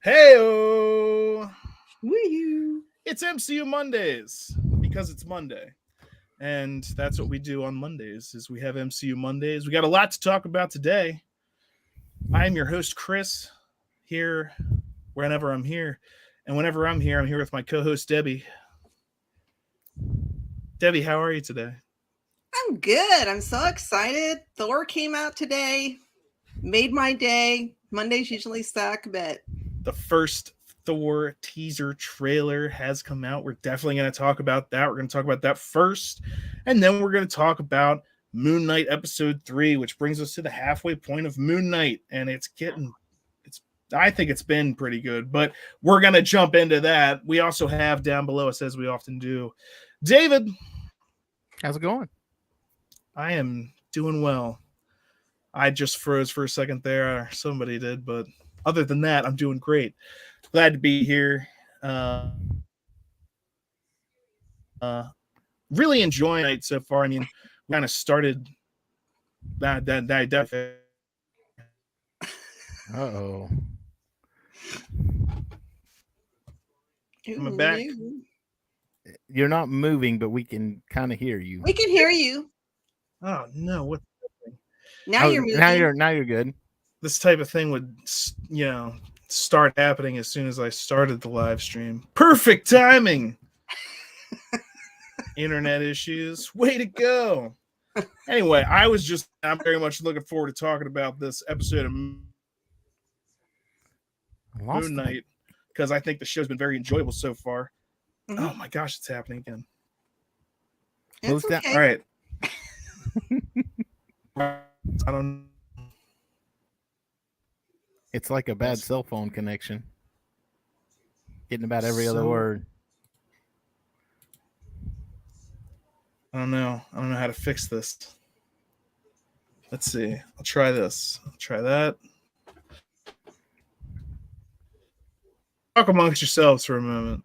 Hey-o! Woo! It's MCU Mondays because it's Monday. And that's what we do on Mondays is we have MCU Mondays. We got a lot to talk about today. I am your host, Chris, here whenever I'm here. And whenever I'm here with my co-host, Debbie. Debbie, how are you today? I'm good. I'm so excited. Thor came out today. Made my day. Mondays usually suck, but the first Thor teaser trailer has come out. We're definitely going to talk about that. We're going to talk about that first. And then we're going to talk about Moon Knight episode 3, which brings us to the halfway point of Moon Knight. And I think it's been pretty good, but we're going to jump into that. We also have down below us, as we often do, David. How's it going? I am doing well. I just froze for a second there. Somebody did, but other than that, I'm doing great. Glad to be here. Really enjoying it so far. I mean, we kind of started that. Uh-oh. I'm back. You're not moving, but we can kind of hear you. We can hear you. Oh no! What? Now you're moving. Now you're good. This type of thing would, start happening as soon as I started the live stream. Perfect timing. Internet issues. Way to go. Anyway, I'm very much looking forward to talking about this episode of Moon Knight because I think the show's been very enjoyable so far. Mm-hmm. Oh my gosh, it's happening again. It's okay. All right. I don't. It's like a bad cell phone connection. Getting about every other word. I don't know how to fix this. Let's see. I'll try this. I'll try that. Talk amongst yourselves for a moment.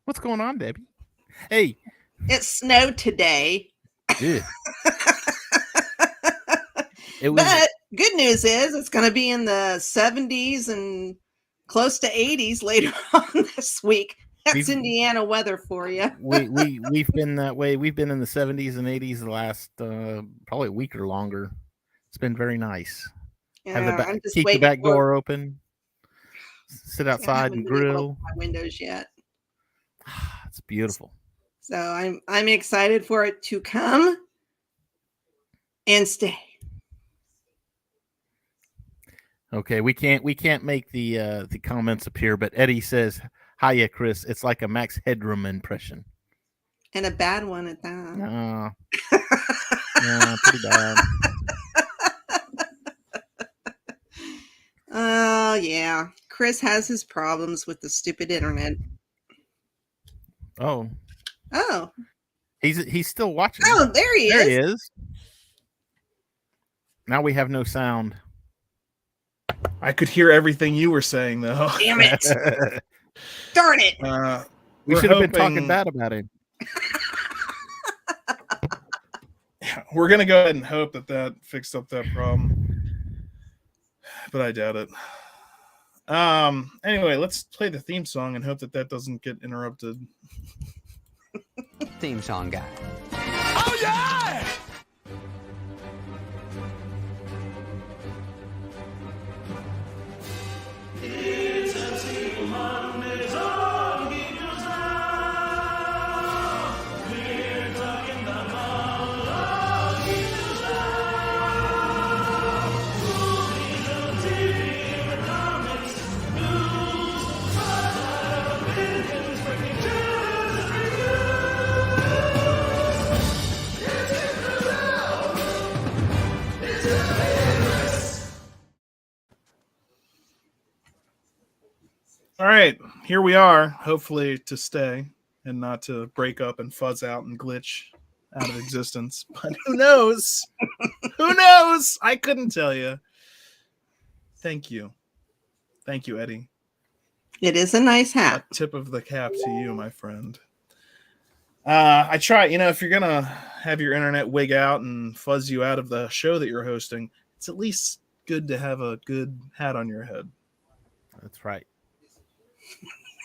What's going on, Debbie? Hey. It snowed today. Yeah. But good news is it's going to be in the 70s and close to 80s later on this week. That's Indiana weather for you. We've been that way. We've been in the 70s and 80s the last probably a week or longer. It's been very nice. Yeah, keep the back door open. Sit outside and grill. My windows yet. It's beautiful. So I'm excited for it to come and stay. Okay, we can't make the comments appear, but Eddie says, "Hiya, Chris. It's like a Max Headroom impression." And a bad one at that. Yeah, pretty bad. Oh, yeah. Chris has his problems with the stupid internet. Oh. He's still watching. Oh, there he is. There he is. Now we have no sound. I could hear everything you were saying, though. Damn it. Darn it. We should have been talking bad about him. We're going to go ahead and hope that fixed up that problem. But I doubt it. Anyway, let's play the theme song and hope that doesn't get interrupted. Theme song guy. Oh, yeah! It's MCU Mondays on Geek Now. We're talking about all Geek Now. Movies and TV and comics, news, sci-fi, opinions, breaking news and All right, here we are, hopefully to stay and not to break up and fuzz out and glitch out of existence. But who knows? Who knows? I couldn't tell you. Thank you. Thank you, Eddie. It is a nice hat. A tip of the cap to you, my friend. I try, if you're going to have your internet wig out and fuzz you out of the show that you're hosting, it's at least good to have a good hat on your head. That's right.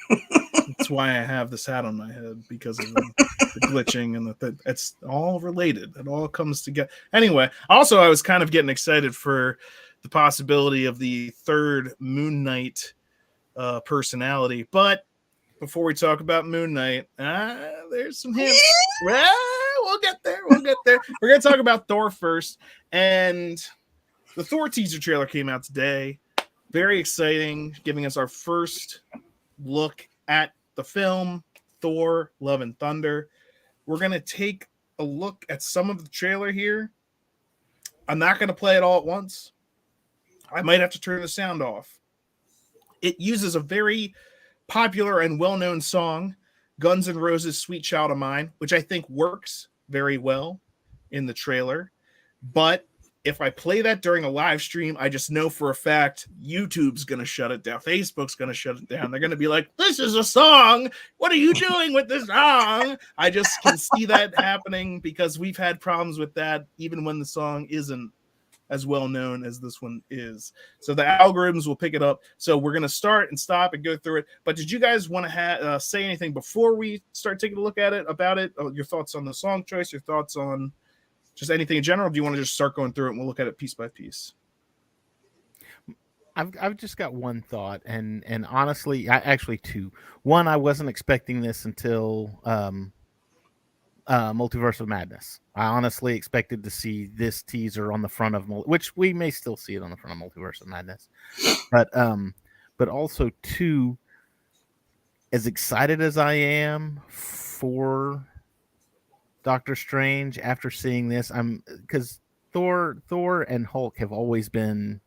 That's why I have this hat on my head, because of the glitching and it's all related. It all comes together. Anyway, also I was kind of getting excited for the possibility of the third Moon Knight personality. But before we talk about Moon Knight, there's some hints. Well, we'll get there. We're going to talk about Thor first. And the Thor teaser trailer came out today. Very exciting, giving us our first look at the film Thor Love and Thunder. We're going to take a look at some of the trailer here. I'm not going to play it all at once. I might have to turn the sound off. It uses a very popular and well-known song, Guns N' Roses' Sweet Child of Mine, which I think works very well in the trailer. But if I play that during a live stream, I just know for a fact YouTube's going to shut it down. Facebook's going to shut it down. They're going to be like, this is a song. What are you doing with this song? I just can see that happening, because we've had problems with that even when the song isn't as well known as this one is. So the algorithms will pick it up. So we're going to start and stop and go through it. But did you guys want to say anything before we start taking a look at it, about it? Your thoughts on the song choice, your thoughts on just anything in general? Do you want to just start going through it and we'll look at it piece by piece? I've just got one thought, and honestly, actually two. One, I wasn't expecting this until Multiverse of Madness. I honestly expected to see this teaser on the front of, which we may still see it on the front of Multiverse of Madness, but also two, as excited as I am for Doctor Strange after seeing this, because Thor and Hulk have always been,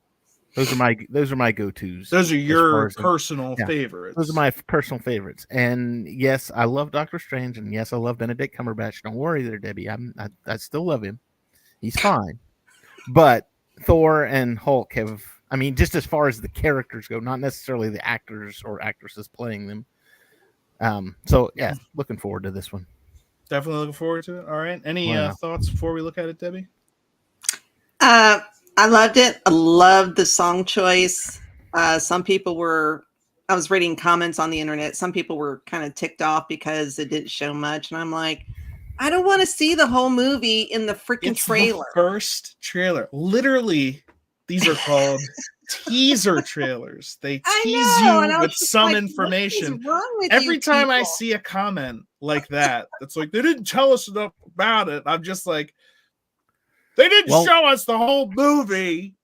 those are my go-tos. Those are your personal favorites. Those are my personal favorites. And yes, I love Doctor Strange, and yes, I love Benedict Cumberbatch. Don't worry there, Debbie. I still love him. He's fine. But Thor and Hulk have, I mean, just as far as the characters go, not necessarily the actors or actresses playing them. So yeah, looking forward to this one. Definitely looking forward to it. All right. Any thoughts before we look at it, Debbie? I loved it. I loved the song choice. Some people were, I was reading comments on the internet. Some people were kind of ticked off because it didn't show much. And I'm like, I don't want to see the whole movie in the freaking trailer. The first trailer. Literally, these are called teaser trailers. They tease you with some information. Every time I see a comment like that, that's like, they didn't tell us enough about it, I'm just like, they didn't show us the whole movie.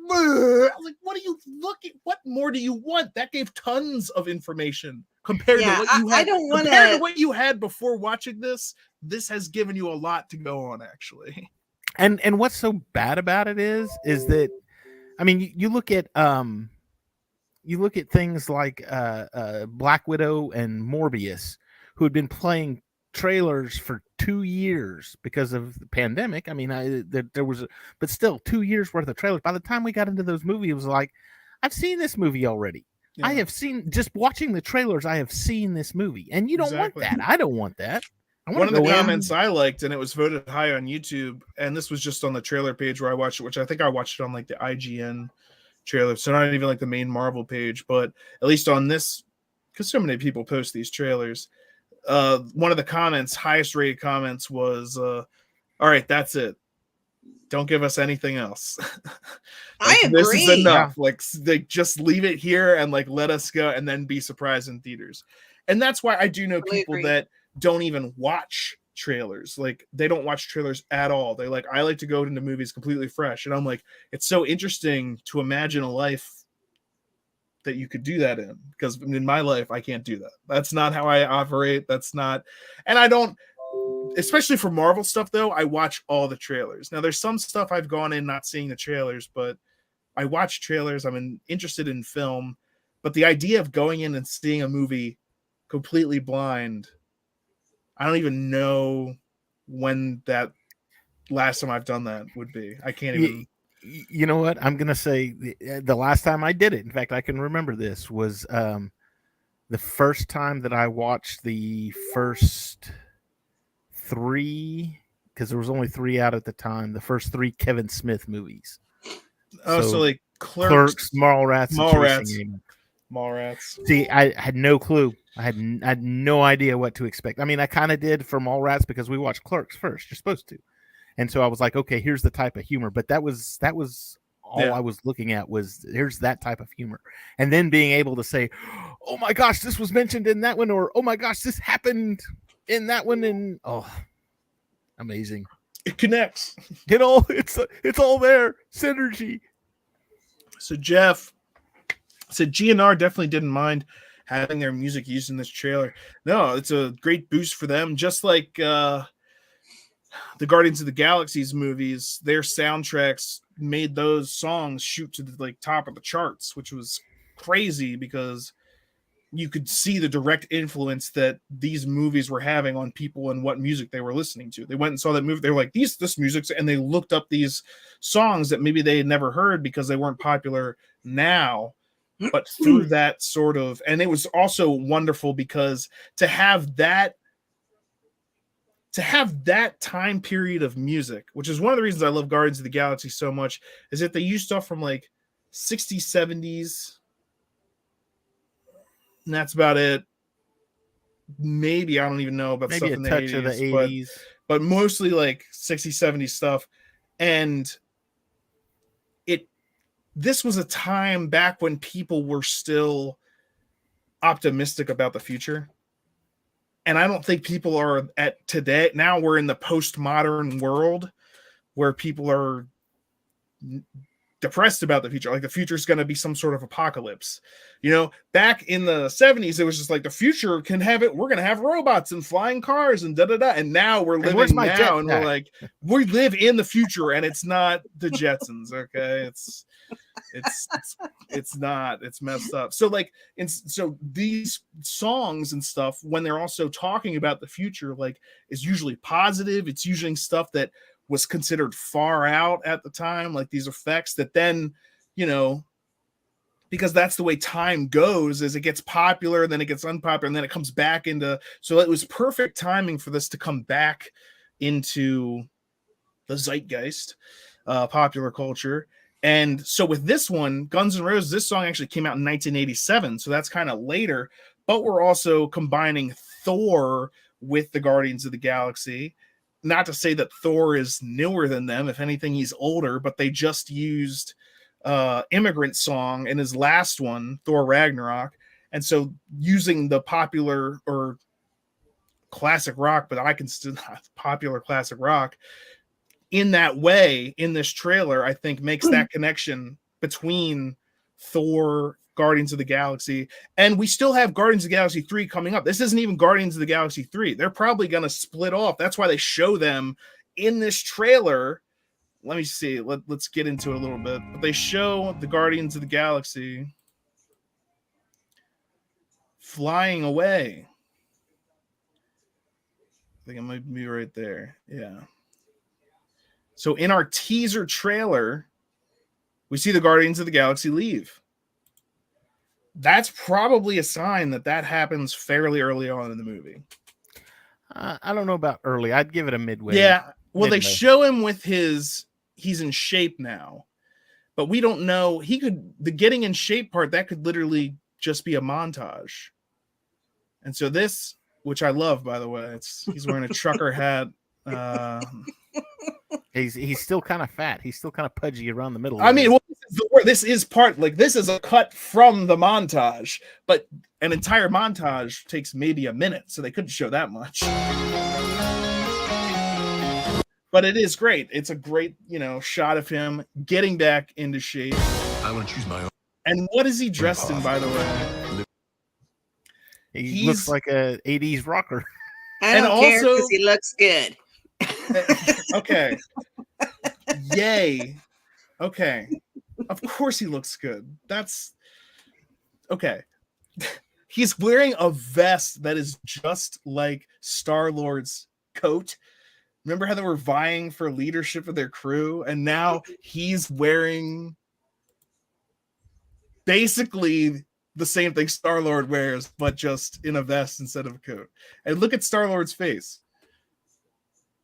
I'm like, what are you looking? What more do you want? That gave tons of information compared to what you had. I don't want compared to what you had before watching this. This has given you a lot to go on, actually. And what's so bad about it is that, I mean, you look at things like Black Widow and Morbius, who had been playing trailers for 2 years because of the pandemic. I mean, there was, but still 2 years worth of trailers. By the time we got into those movies, it was like, I've seen this movie already. Yeah. I have seen, just watching the trailers, I have seen this movie, and you don't want that. I don't want that. One of the comments I liked, and it was voted high on YouTube, and this was just on the trailer page where I watched it, which I think I watched it on like the IGN trailer, so not even like the main Marvel page, but at least on this, because so many people post these trailers. One of the comments, highest rated comments, was, all right, that's it. Don't give us anything else. I agree. This is enough. Yeah. Like, they just leave it here and like let us go and then be surprised in theaters. And that's why I do know people that don't even watch trailers. Like, they don't watch trailers at all. They like, I like to go into movies completely fresh. And I'm like, it's so interesting to imagine a life that you could do that in, because in my life I can't do that. That's not how I operate. That's not, and I don't, especially for Marvel stuff though, I watch all the trailers. Now there's some stuff I've gone in not seeing the trailers, but I watch trailers. I'm interested in film, but the idea of going in and seeing a movie completely blind, I don't even know when that last time I've done that would be. I can't even. You know what? I'm going to say the last time I did it, in fact, I can remember this, was the first time that I watched the first three, because there was only 3 out at the time, the first 3 Kevin Smith movies. Oh, so like Clerks, Mallrats, Mallrats. Mallrats. See, I had no clue. I had no idea what to expect. I mean, I kind of did for Mallrats because we watched Clerks first. You're supposed to, and so I was like, okay, here's the type of humor. But that was all I was looking at was here's that type of humor, and then being able to say, oh my gosh, this was mentioned in that one, or oh my gosh, this happened in that one, and amazing. It connects. It's all there. Synergy. So Jeff said GNR definitely didn't mind having their music used in this trailer. No, it's a great boost for them. Just like the Guardians of the Galaxy's movies, their soundtracks made those songs shoot to the top of the charts, which was crazy because you could see the direct influence that these movies were having on people and what music they were listening to. They went and saw that movie. They were like, this music's, and they looked up these songs that maybe they had never heard because they weren't popular now. But through that sort of, and it was also wonderful because to have that time period of music, which is one of the reasons I love Guardians of the Galaxy so much, is that they use stuff from 60s, 70s, and that's about it. Maybe I don't even know about maybe stuff a in the touch 80s, of the 80s, but mostly 60s, 70s stuff. And this was a time back when people were still optimistic about the future. And I don't think people are at today. Now we're in the postmodern world where people are depressed about the future. Like the future is going to be some sort of apocalypse. Back in the 70s, it was just like the future can have it. We're going to have robots and flying cars and da-da-da. And now we're living now and we're like, we live in the future and it's not the Jetsons. Okay. It's not, it's messed up. So so these songs and stuff, when they're also talking about the future, is usually positive. It's usually stuff that was considered far out at the time, like these effects that then, because that's the way time goes, is it gets popular and then it gets unpopular and then it comes back into, so it was perfect timing for this to come back into the zeitgeist, popular culture. And so with this one, Guns N' Roses, this song actually came out in 1987, so that's kind of later, but we're also combining Thor with the Guardians of the Galaxy. Not to say that Thor is newer than them. If anything, he's older, but they just used Immigrant Song in his last one, Thor Ragnarok. And so using the popular or classic rock, but I can still not popular classic rock in that way in this trailer, I think makes that connection between Thor, Guardians of the Galaxy, and we still have Guardians of the Galaxy 3 coming up. This isn't even Guardians of the Galaxy 3. They're probably going to split off. That's why they show them in this trailer. Let me see. Let's get into it a little bit. But they show the Guardians of the Galaxy flying away. I think it might be right there. Yeah. So in our teaser trailer, we see the Guardians of the Galaxy leave. That's probably a sign that happens fairly early on in the movie. I don't know about early. I'd give it a midway. Yeah. Well, midway. They show him with he's in shape now, but we don't know. The getting in shape part, that could literally just be a montage. And so this, which I love, by the way, he's wearing a trucker hat. He's still kind of fat. He's still kind of pudgy around the middle. I mean, this is part, this is a cut from the montage, but an entire montage takes maybe a minute, so they couldn't show that much. But it is great. It's a great, shot of him getting back into shape. I want to choose my own. And what is he dressed in, by the way? He looks like a 80s rocker. I don't care because he looks good. Okay. Yay. Okay. Of course he looks good. That's okay. He's wearing a vest that is just like Star-Lord's coat. Remember how they were vying for leadership of their crew? And now he's wearing basically the same thing Star-Lord wears, but just in a vest instead of a coat. And look at Star-Lord's face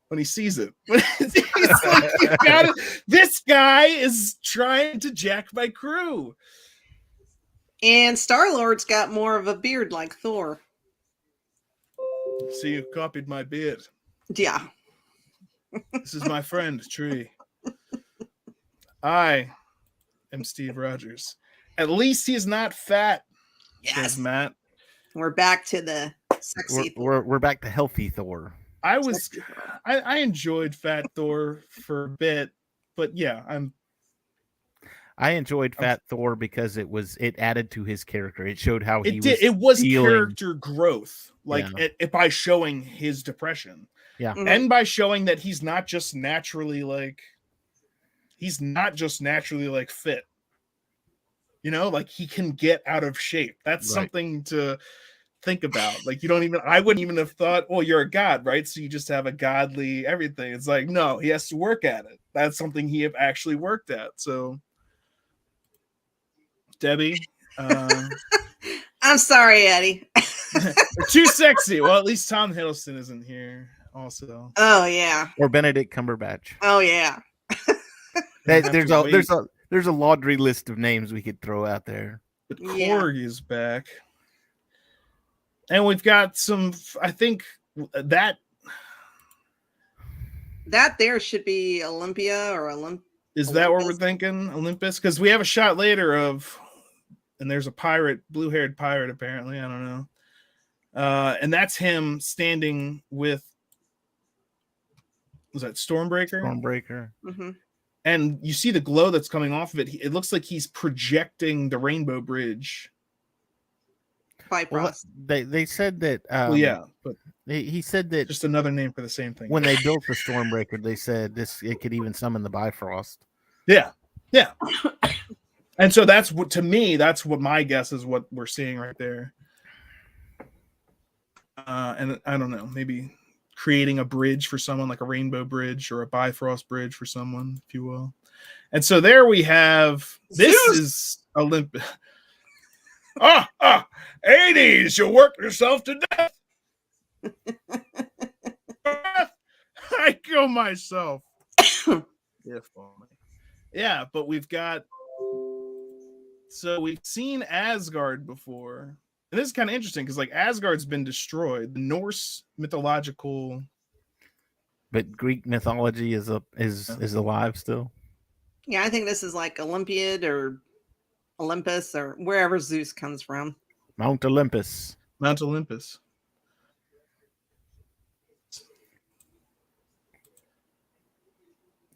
when he sees it. He's like, this guy is trying to jack my crew. And Star-Lord's got more of a beard like Thor. See, you copied my beard. Yeah. This is my friend, Tree. I am Steve Rogers. At least he's not fat, says Yes. Matt. We're back to the sexy Thor. We're back to healthy Thor. Sexy Thor. I enjoyed Fat Thor for a bit, but yeah, I enjoyed Fat Thor because it added to his character. It showed how he was. It was feeling. character growth, like it by showing his depression, and by showing that he's not just naturally like fit. You know, like he can get out of shape. That's something to think about. Like I wouldn't even have thought, well, you're a god, right? So you just have a godly everything. It's like, no, he has to work at it. That's something he have actually worked at. So Debbie, I'm sorry, Eddie. too sexy. Well, at least Tom Hiddleston isn't here also. Oh yeah. Or Benedict Cumberbatch. Oh yeah. There's a laundry list of names we could throw out there. But Korg is back. And we've got some, I think that there should be Olympia or Is that what we're thinking? Olympus? Because we have a shot later of, and there's a pirate, blue-haired pirate, apparently. I don't know. And that's him standing with, was that Stormbreaker? Stormbreaker. Mm-hmm. And you see the glow that's coming off of it. It looks like he's projecting the Rainbow Bridge. Bifrost. Well, they said that. But he said that just another name for the same thing. When they built the Stormbreaker, they said it could even summon the Bifrost. Yeah. And so that's what, to me, that's what my guess is what we're seeing right there. And I don't know, maybe creating a bridge for someone, like a rainbow bridge or a Bifrost bridge for someone, if you will. And so there we have, this is Olympus. 80s, you work yourself to death. I kill myself. Yeah, but we've got, so we've seen Asgard before. And this is kind of interesting because like Asgard's been destroyed. The Norse mythological, but Greek mythology is alive still. Yeah, I think this is like Olympiad or Olympus or wherever Zeus comes from. Mount Olympus. Mount Olympus.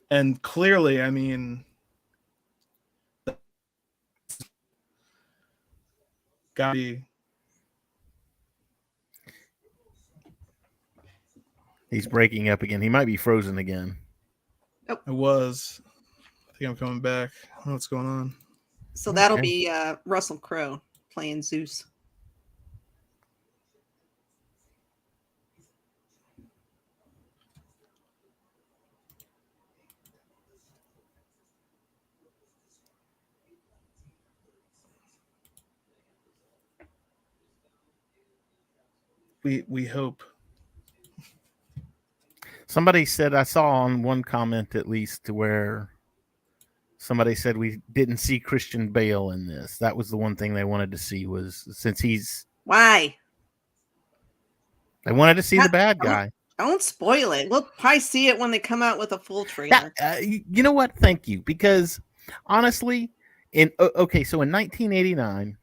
And clearly, I mean, gotta be. He's breaking up again. He might be frozen again. Oh. I was. I think I'm coming back. I don't know what's going on. So that'll be Russell Crowe playing Zeus. We hope. Somebody said, I saw on one comment at least, where somebody said we didn't see Christian Bale in this. That was the one thing they wanted to see, was since he's... Why? They wanted to see the bad guy. Don't spoil it. We'll probably see it when they come out with a full trailer. You know what? Thank you. Because honestly, so in 1989,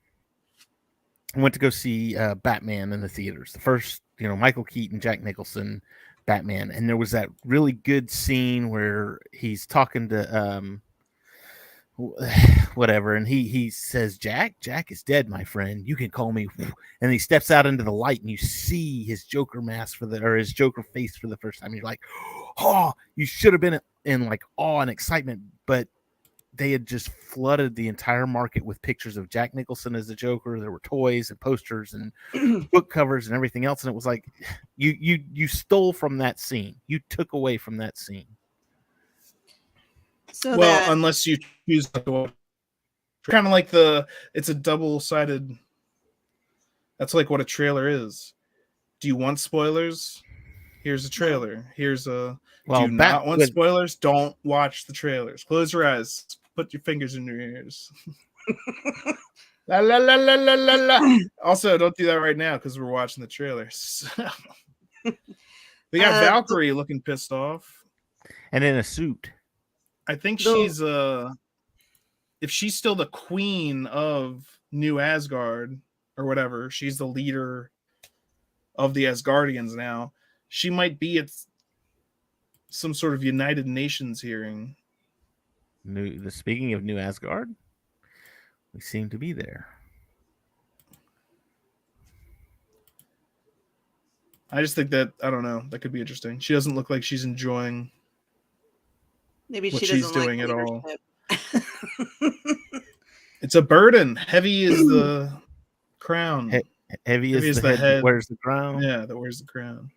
I went to go see Batman in the theaters. The first, Michael Keaton, Jack Nicholson Batman. And there was that really good scene where he's talking to whatever, and he says, Jack is dead, my friend, you can call me. And he steps out into the light and you see his Joker mask his Joker face for the first time. You're like, oh, you should have been in like awe and excitement. But they had just flooded the entire market with pictures of Jack Nicholson as the Joker. There were toys and posters and book covers and everything else, and it was like you stole from that scene. You took away from that scene. So unless you choose kind of like it's a double-sided. That's like what a trailer is. Do you want spoilers? Here's a trailer. Here's a. Do you not want spoilers? Don't watch the trailers. Close your eyes. Put your fingers in your ears. La, la, la, la, la, la, la. Also, don't do that right now because we're watching the trailers. We got Valkyrie looking pissed off. And in a suit. I think she's if she's still the queen of New Asgard or whatever, she's the leader of the Asgardians now. She might be at some sort of United Nations hearing. Speaking of New Asgard, we seem to be there. I just think that, I don't know, that could be interesting. She doesn't look like she's enjoying Maybe what she she's doesn't doing like at all. leadership. It's a burden. Heavy is the crown. Heavy is the head that wears the crown. Yeah, that wears the crown.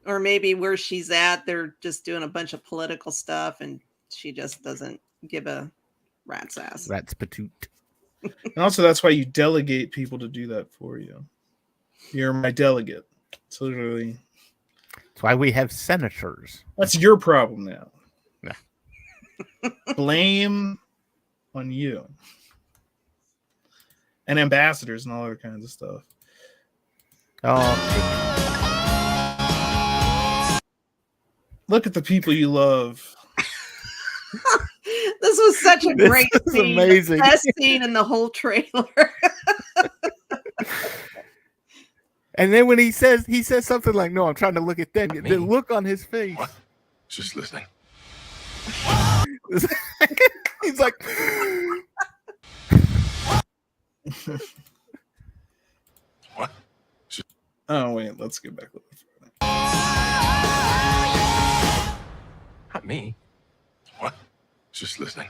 Or maybe where she's at, they're just doing a bunch of political stuff and she just doesn't give a rat's ass. Rat's patoot. And also, that's why you delegate people to do that for you. You're my delegate. It's literally. That's why we have senators. That's your problem now. Yeah. Blame on you. And ambassadors and all other kinds of stuff. Oh, look at the people you love. This was such a great scene. Amazing. The best scene in the whole trailer. And then when he says something like, "No, I'm trying to look at them," the look on his face. What? Just listening. He's like, What? Oh, wait, let's get back a little further. Not me. What? Just listening.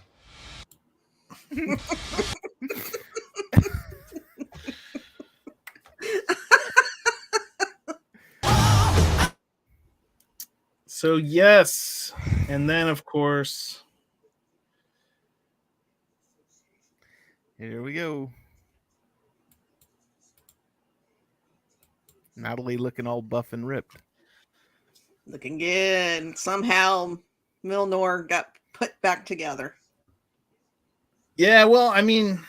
So, yes. And then, of course, here we go. Natalie looking all buff and ripped. Looking good. Somehow Milnor got put back together. yeah, well, I mean,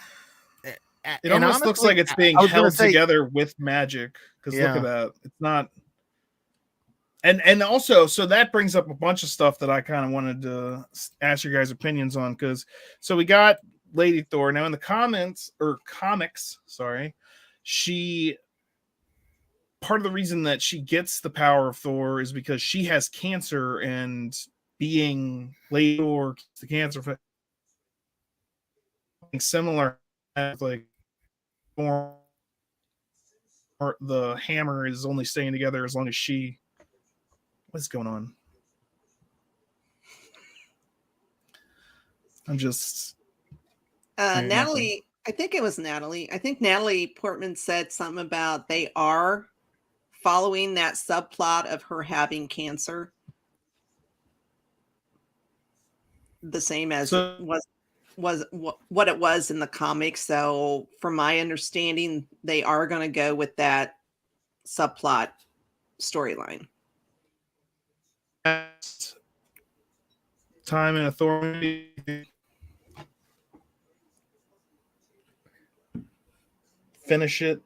it And almost honestly, looks like it's being I was gonna held say- together with magic. Because Yeah. look at that. It's not. And also, so that brings up a bunch of stuff that I kind of wanted to ask your guys' opinions on. Because so we got Lady Thor. Now in the comics, she part of the reason that she gets the power of Thor is because she has cancer, and being Lady Thor keeps the cancer similar as like or the hammer is only staying together as long as she. What's going on? I'm just. Natalie, I think it was Natalie. I think Natalie Portman said something about they are following that subplot of her having cancer. The same as So- was what it was in the comics. So from my understanding, they are going to go with that subplot storyline. Time in a Thor movie. Finish it,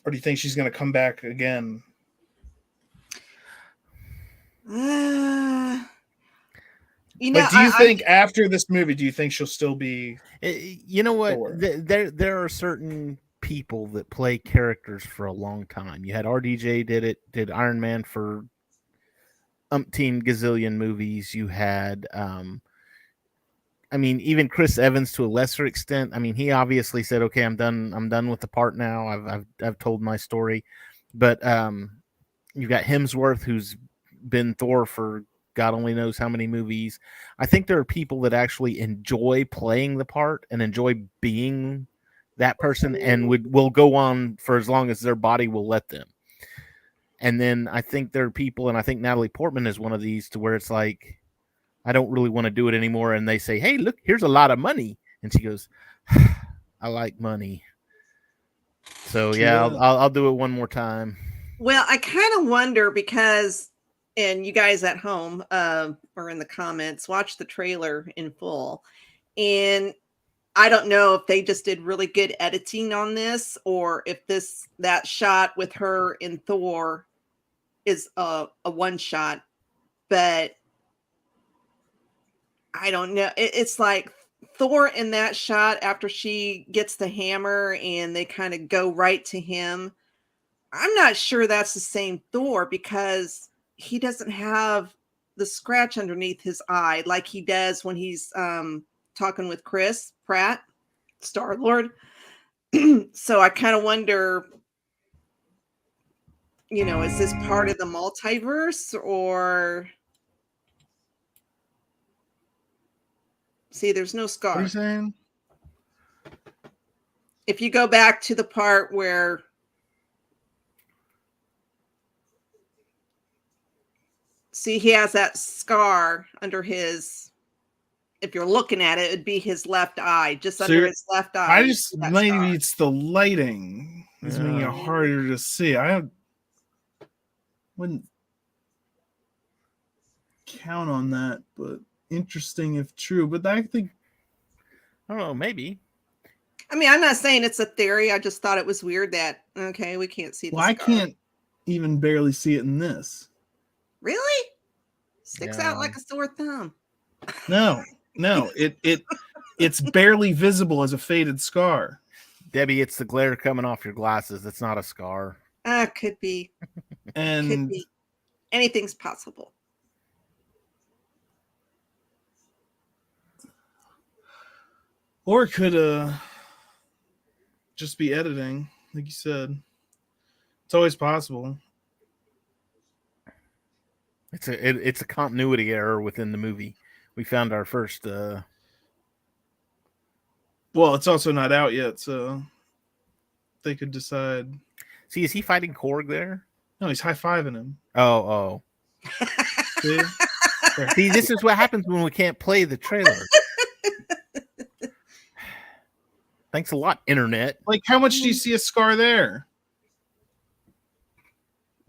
or do you think she's going to come back again? You know, Like, do you think after this movie, do you think she'll still be? You know what? Thor? There are certain people that play characters for a long time. You had RDJ did Iron Man for umpteen gazillion movies. You had, I mean, even Chris Evans to a lesser extent. I mean, he obviously said, "Okay, I'm done with the part now. I've told my story." But you've got Hemsworth, who's been Thor for God only knows how many movies. I think there are people that actually enjoy playing the part and enjoy being that person and will go on for as long as their body will let them. And then I think there are people, and I think Natalie Portman is one of these, to where it's like, I don't really want to do it anymore. And they say, "Hey, look, here's a lot of money." And she goes, "I like money. So yeah, I'll do it one more time." Well, I kind of wonder because, and you guys at home or in the comments, watch the trailer in full. And I don't know if they just did really good editing on this, or if that shot with her in Thor is a one shot. But I don't know. It's like Thor in that shot after she gets the hammer and they kind of go right to him. I'm not sure that's the same Thor because he doesn't have the scratch underneath his eye like he does when he's talking with Chris Pratt, Star-Lord. So I kind of wonder, is this part of the multiverse or... See, there's no scar. What are you saying? If you go back to the part where he has that scar under his, if you're looking at it, it'd be his left eye, just under his left eye. Maybe it's the lighting is making it harder to see. I wouldn't count on that, but interesting if true. But I think, I don't know, maybe. I mean, I'm not saying it's a theory. I just thought it was weird that, okay, we can't see the scar. I can't even barely see it in this. Really? Sticks out like a sore thumb. No, it's barely visible as a faded scar. Debbie, it's the glare coming off your glasses. It's not a scar. Could be. And could be. Anything's possible. Or it could just be editing, like you said. It's always possible. It's a continuity error within the movie. We found our first. Well, it's also not out yet, so they could decide. See, is he fighting Korg there? No, he's high-fiving him. Oh. See? See, this is what happens when we can't play the trailer. Thanks a lot, Internet. Like, how much do you see a scar there?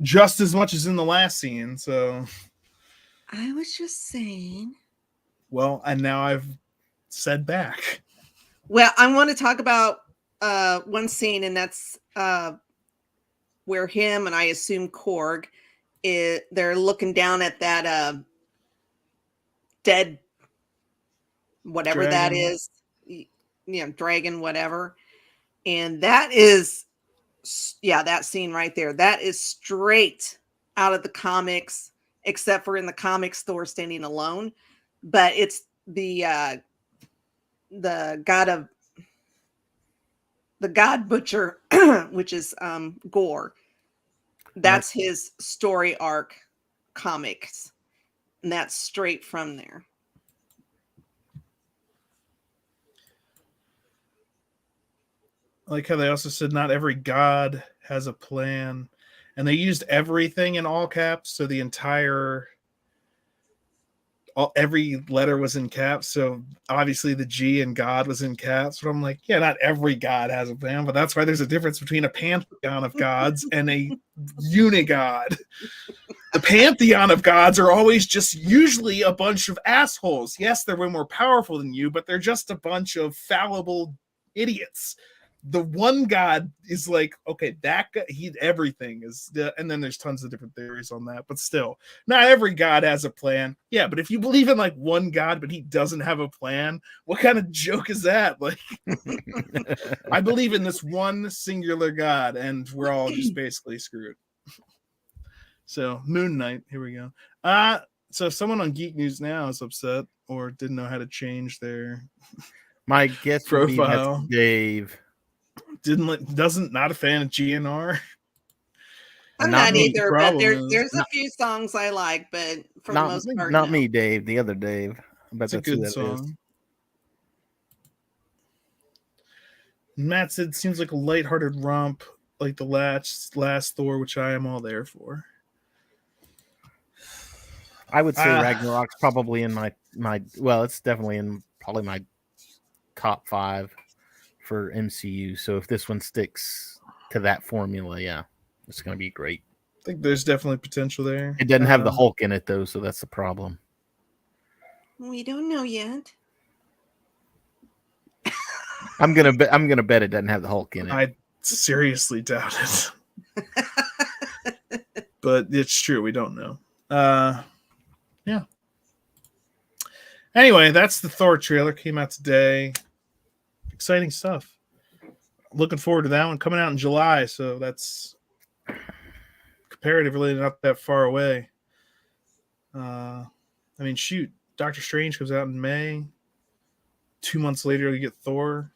Just as much as in the last scene, so... I was just saying... Well, and now I've said back. Well, I want to talk about one scene, and that's where him and I assume Korg, they're looking down at that dead, whatever Dragon. That is, dragon, whatever. And that is, that scene right there, that is straight out of the comics, except for in the comics, Thor standing alone. But it's the god butcher, which is Gore. That's his story arc comics, and that's straight from there. I like how they also said not every god has a plan, and they used everything in all caps, so the every letter was in caps, so obviously the G in God was in caps. But I'm like, yeah, not every god has a plan, but that's why there's a difference between a pantheon of gods and a unigod. The pantheon of gods are always just usually a bunch of assholes. Yes, they're way more powerful than you, but they're just a bunch of fallible idiots. The one god is like, okay, that guy, everything is, and then there's tons of different theories on that, but still, not every god has a plan. Yeah, but if you believe in like one god, but he doesn't have a plan, what kind of joke is that? Like, I believe in this one singular god, and we're all just basically screwed. So, Moon Knight, here we go. So someone on Geek News Now is upset or didn't know how to change their My guess would be that's Dave. Not a fan of GNR. I'm not either, but there's a few songs I like, but for the most part, not me, Dave. The other Dave. I bet it's a good song. Matt said it seems like a lighthearted romp like the last Thor, which I am all there for. I would say Ragnarok's probably in my well, it's definitely in probably my top 5 for MCU. So if this one sticks to that formula, yeah, it's going to be great. I think there's definitely potential there. It doesn't have the Hulk in it though, so that's the problem. We don't know yet. I'm gonna bet it doesn't have the Hulk in it. I seriously doubt it. But it's true. We don't know. Yeah. Anyway, that's the Thor trailer. Came out today. Exciting stuff. Looking forward to that one. Coming out in July, so that's comparatively not that far away. I mean, shoot. Doctor Strange comes out in May. 2 months later, you get Thor.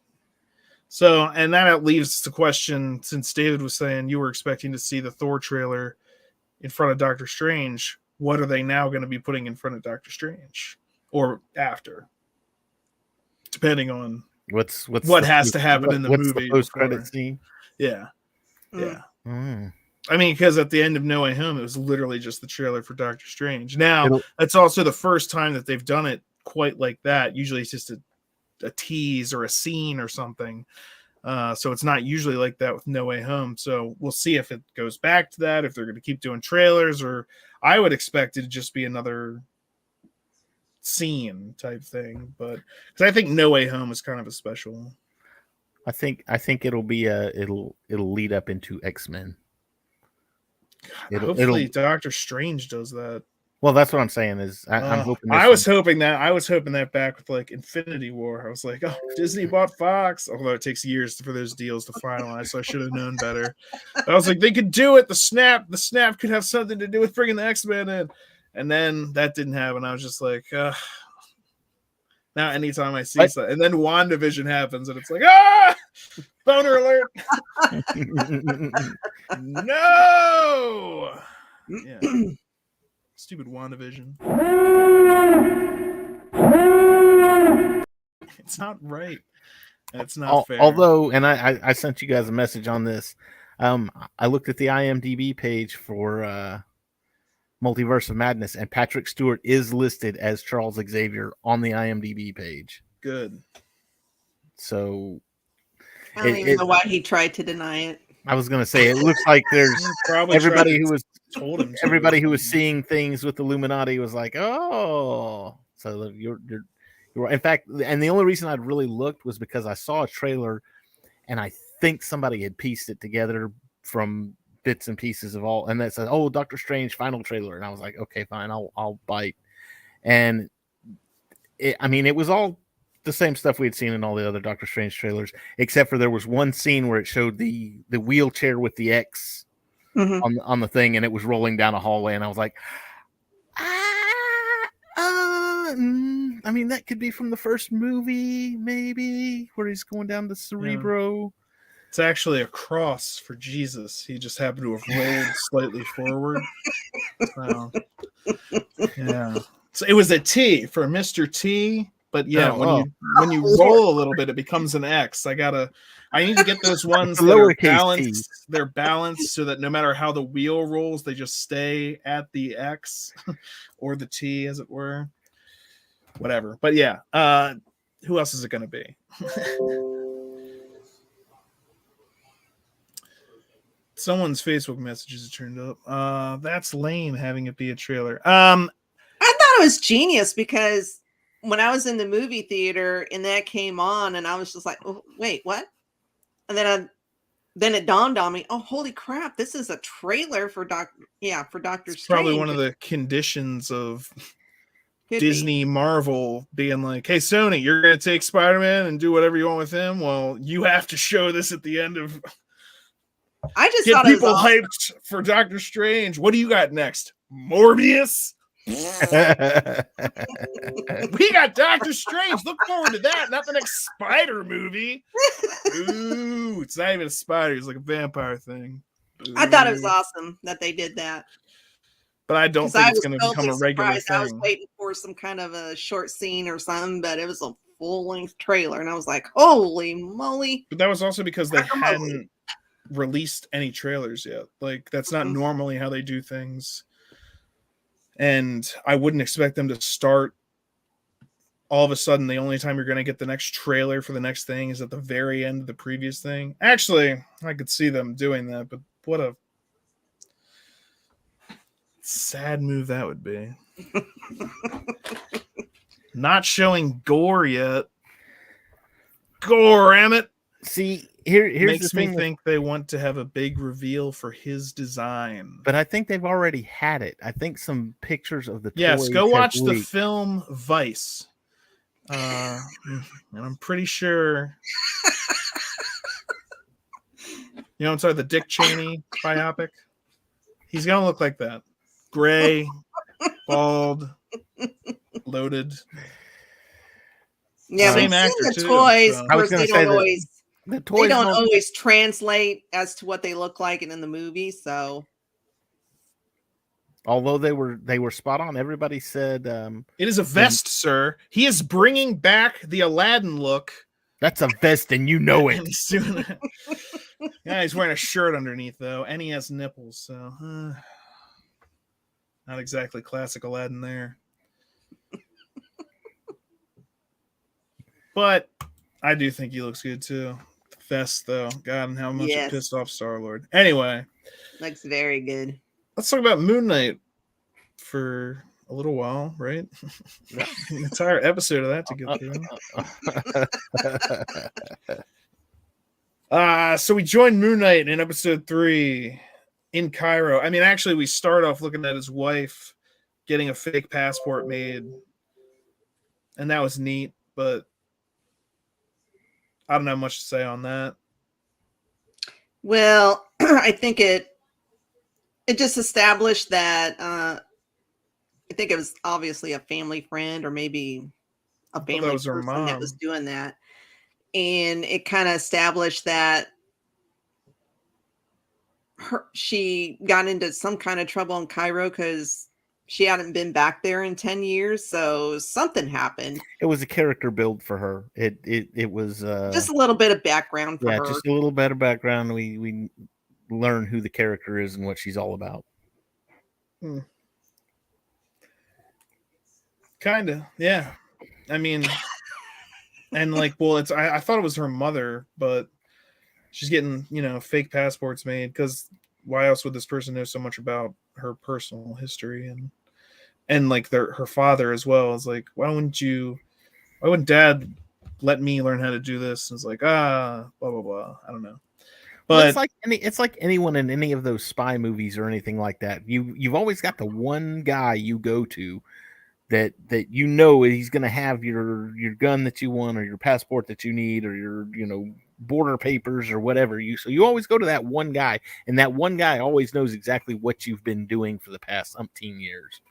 So, and that leaves the question, since David was saying you were expecting to see the Thor trailer in front of Doctor Strange, what are they now going to be putting in front of Doctor Strange? Or after? Depending on what has to happen in the movie. The post-credit scene? Yeah. Yeah. Mm. I mean, because at the end of No Way Home, it was literally just the trailer for Doctor Strange. Now, that's also the first time that they've done it quite like that. Usually it's just a tease or a scene or something. So it's not usually like that with No Way Home. So we'll see if it goes back to that, if they're going to keep doing trailers, or I would expect it to just be another scene type thing. But because I think No Way Home is kind of a special. I think it'll be it'll lead up into X-Men. Hopefully Doctor Strange does that. Well, that's what I'm saying is I'm hoping. I was hoping that back with like Infinity War. I was like, oh, Disney bought Fox, although it takes years for those deals to finalize, so I should have known better. But I was like, they could do it. The snap could have something to do with bringing the X-Men in, and then that didn't happen. I was just like, now anytime I see something, and then WandaVision happens, and it's like, boner alert. No. Yeah. Stupid WandaVision. It's not right. It's not fair. Although, and I sent you guys a message on this. I looked at the IMDb page for Multiverse of Madness, and Patrick Stewart is listed as Charles Xavier on the IMDb page. Good. So I don't even know why he tried to deny it. I was going to say, it looks like there's everybody who was told him. Everybody who was seeing things with Illuminati was like, "Oh, so you're." In fact, and the only reason I'd really looked was because I saw a trailer, and I think somebody had pieced it together from bits and pieces of all, and that said, "Oh, Doctor Strange final trailer," and I was like, "Okay, fine, I'll bite." And it was all the same stuff we had seen in all the other Doctor Strange trailers, except for there was one scene where it showed the wheelchair with the X on the thing, and it was rolling down a hallway, and I was like, that could be from the first movie, maybe, where he's going down the Cerebro. Yeah. It's actually a cross for Jesus. He just happened to have rolled slightly forward. So, yeah. So it was a T for Mr. T. But yeah, when you roll a little bit, it becomes an X. I need to get those ones that are balanced. They're balanced so that no matter how the wheel rolls, they just stay at the X or the T, as it were. Whatever. But yeah, who else is it going to be? Someone's Facebook messages turned up. That's lame having it be a trailer. I thought it was genius because when I was in the movie theater and that came on, and I was just like, "Oh, wait, what?" And then it dawned on me, "Oh, holy crap! This is a trailer for Doctor Strange." Probably one of the conditions of Disney Marvel being like, "Hey, Sony, you're going to take Spider-Man and do whatever you want with him. Well, you have to show this at the end of." I just get people hyped for Doctor Strange. What do you got next? Morbius. We got Doctor Strange. Look forward to that. Not the next Spider movie. Ooh, it's not even a spider. It's like a vampire thing. Ooh. I thought it was awesome that they did that. But I don't think it's going to become a regular thing. I was waiting for some kind of a short scene or something, but it was a full-length trailer, and I was like, holy moly. But that was also because they hadn't released any trailers yet. Like, that's not normally how they do things. And I wouldn't expect them to start all of a sudden. The only time you're going to get the next trailer for the next thing is at the very end of the previous thing. Actually, I could see them doing that, but what a sad move that would be. Not showing gore yet. Ram it. See, here's Makes the me thing. think they want to have a big reveal for his design. But I think they've already had it. I think some pictures of the Yes, toys go have watch the leaked. film Vice. And I'm pretty sure. You know, I'm sorry, the Dick Cheney biopic. He's gonna look like that. Gray, bald, loaded. Yeah, Same we've actor, seen the too, toys. so- Of I was course, gonna they say don't that always the they toys don't won't- always translate as to what they look like in the movie. So although they were spot on. Everybody said It is a vest, sir. He is bringing back the Aladdin look. that's a vest, and you know it. And he's doing it. Yeah, he's wearing a shirt underneath though, and he has nipples, so not exactly classic Aladdin there. But I do think he looks good too. The vest though, God, and how much Yes. it pissed off Star-Lord. Anyway, looks very good. let's talk about Moon Knight for a little while, right? An entire episode of that to get through. So we joined Moon Knight in episode 3 in Cairo. I mean, actually, we start off looking at his wife getting a fake passport made, and that was neat, but I don't have much to say on that. Well, I think it just established that I think it was obviously a family friend or maybe a that family was her person that was mom. doing that. And it kind of established that she got into some kind of trouble in Cairo because she hadn't been back there in 10 years. So something happened. It was a character build for her. It was Just a little bit of background for her. just a little better background. We learn who the character is and what she's all about. Kind of, yeah. I mean, and like, well, it's I thought it was her mother, but she's getting, fake passports made because why else would this person know so much about her personal history and like her father as well? Is like, why wouldn't dad let me learn how to do this? And it's like, blah blah blah. I don't know. But But it's like anyone in any of those spy movies or anything like that. You've always got the one guy you go to that he's going to have your gun that you want or your passport that you need or your border papers or whatever. So you always go to that one guy, and that one guy always knows exactly what you've been doing for the past umpteen years.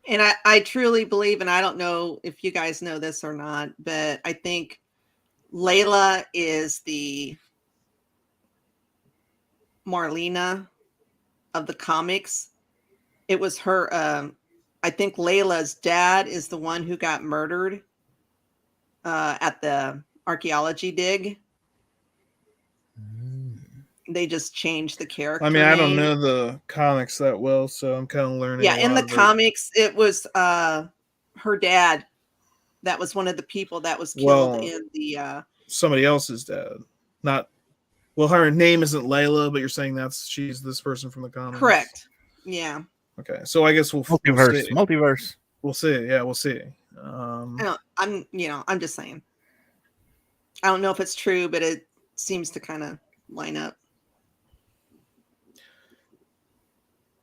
And I truly believe, and I don't know if you guys know this or not, but I think Layla is the Marlena of the comics. It was her. I think Layla's dad is the one who got murdered at the archaeology dig. They just changed the character. I mean, I don't name. know the comics that well, so I'm kind of learning. Yeah, a in lot the of it. comics, it was her dad. That was one of the people that was killed in the. Somebody else's dad, not. Well, her name isn't Layla, but you're saying she's this person from the comics. Correct. Yeah. Okay, so I guess we'll see. Multiverse. We'll see. Yeah, we'll see. I'm just saying. I don't know if it's true, but it seems to kind of line up.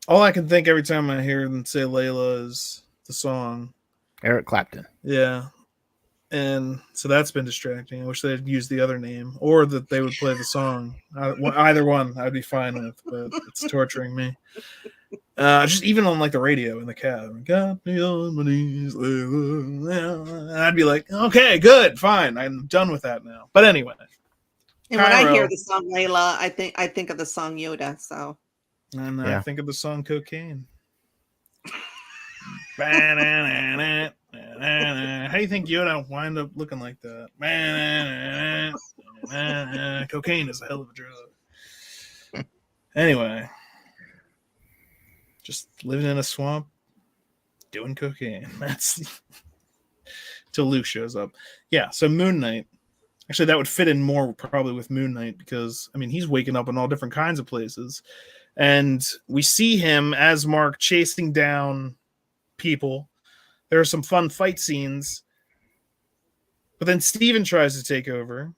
All I can think every time I hear them say Layla is the song Eric Clapton. Yeah, and so that's been distracting. I wish they'd use the other name or that they would play the song. Either one I'd be fine with, but it's torturing me. Just even on like the radio in the cab, got me on my knees, Layla. And I'd be like, okay, good, fine, I'm done with that now. But anyway, and when I hear the song Layla, I think of the song Yoda. So, and I think of the song Cocaine. How do you think Yoda wind up looking like that? Cocaine is a hell of a drug. Anyway. Just living in a swamp, doing cocaine. That's till Luke shows up. Yeah, so Moon Knight. Actually, that would fit in more probably with Moon Knight because, I mean, he's waking up in all different kinds of places. And we see him as Mark chasing down people. There are some fun fight scenes. But then Steven tries to take over.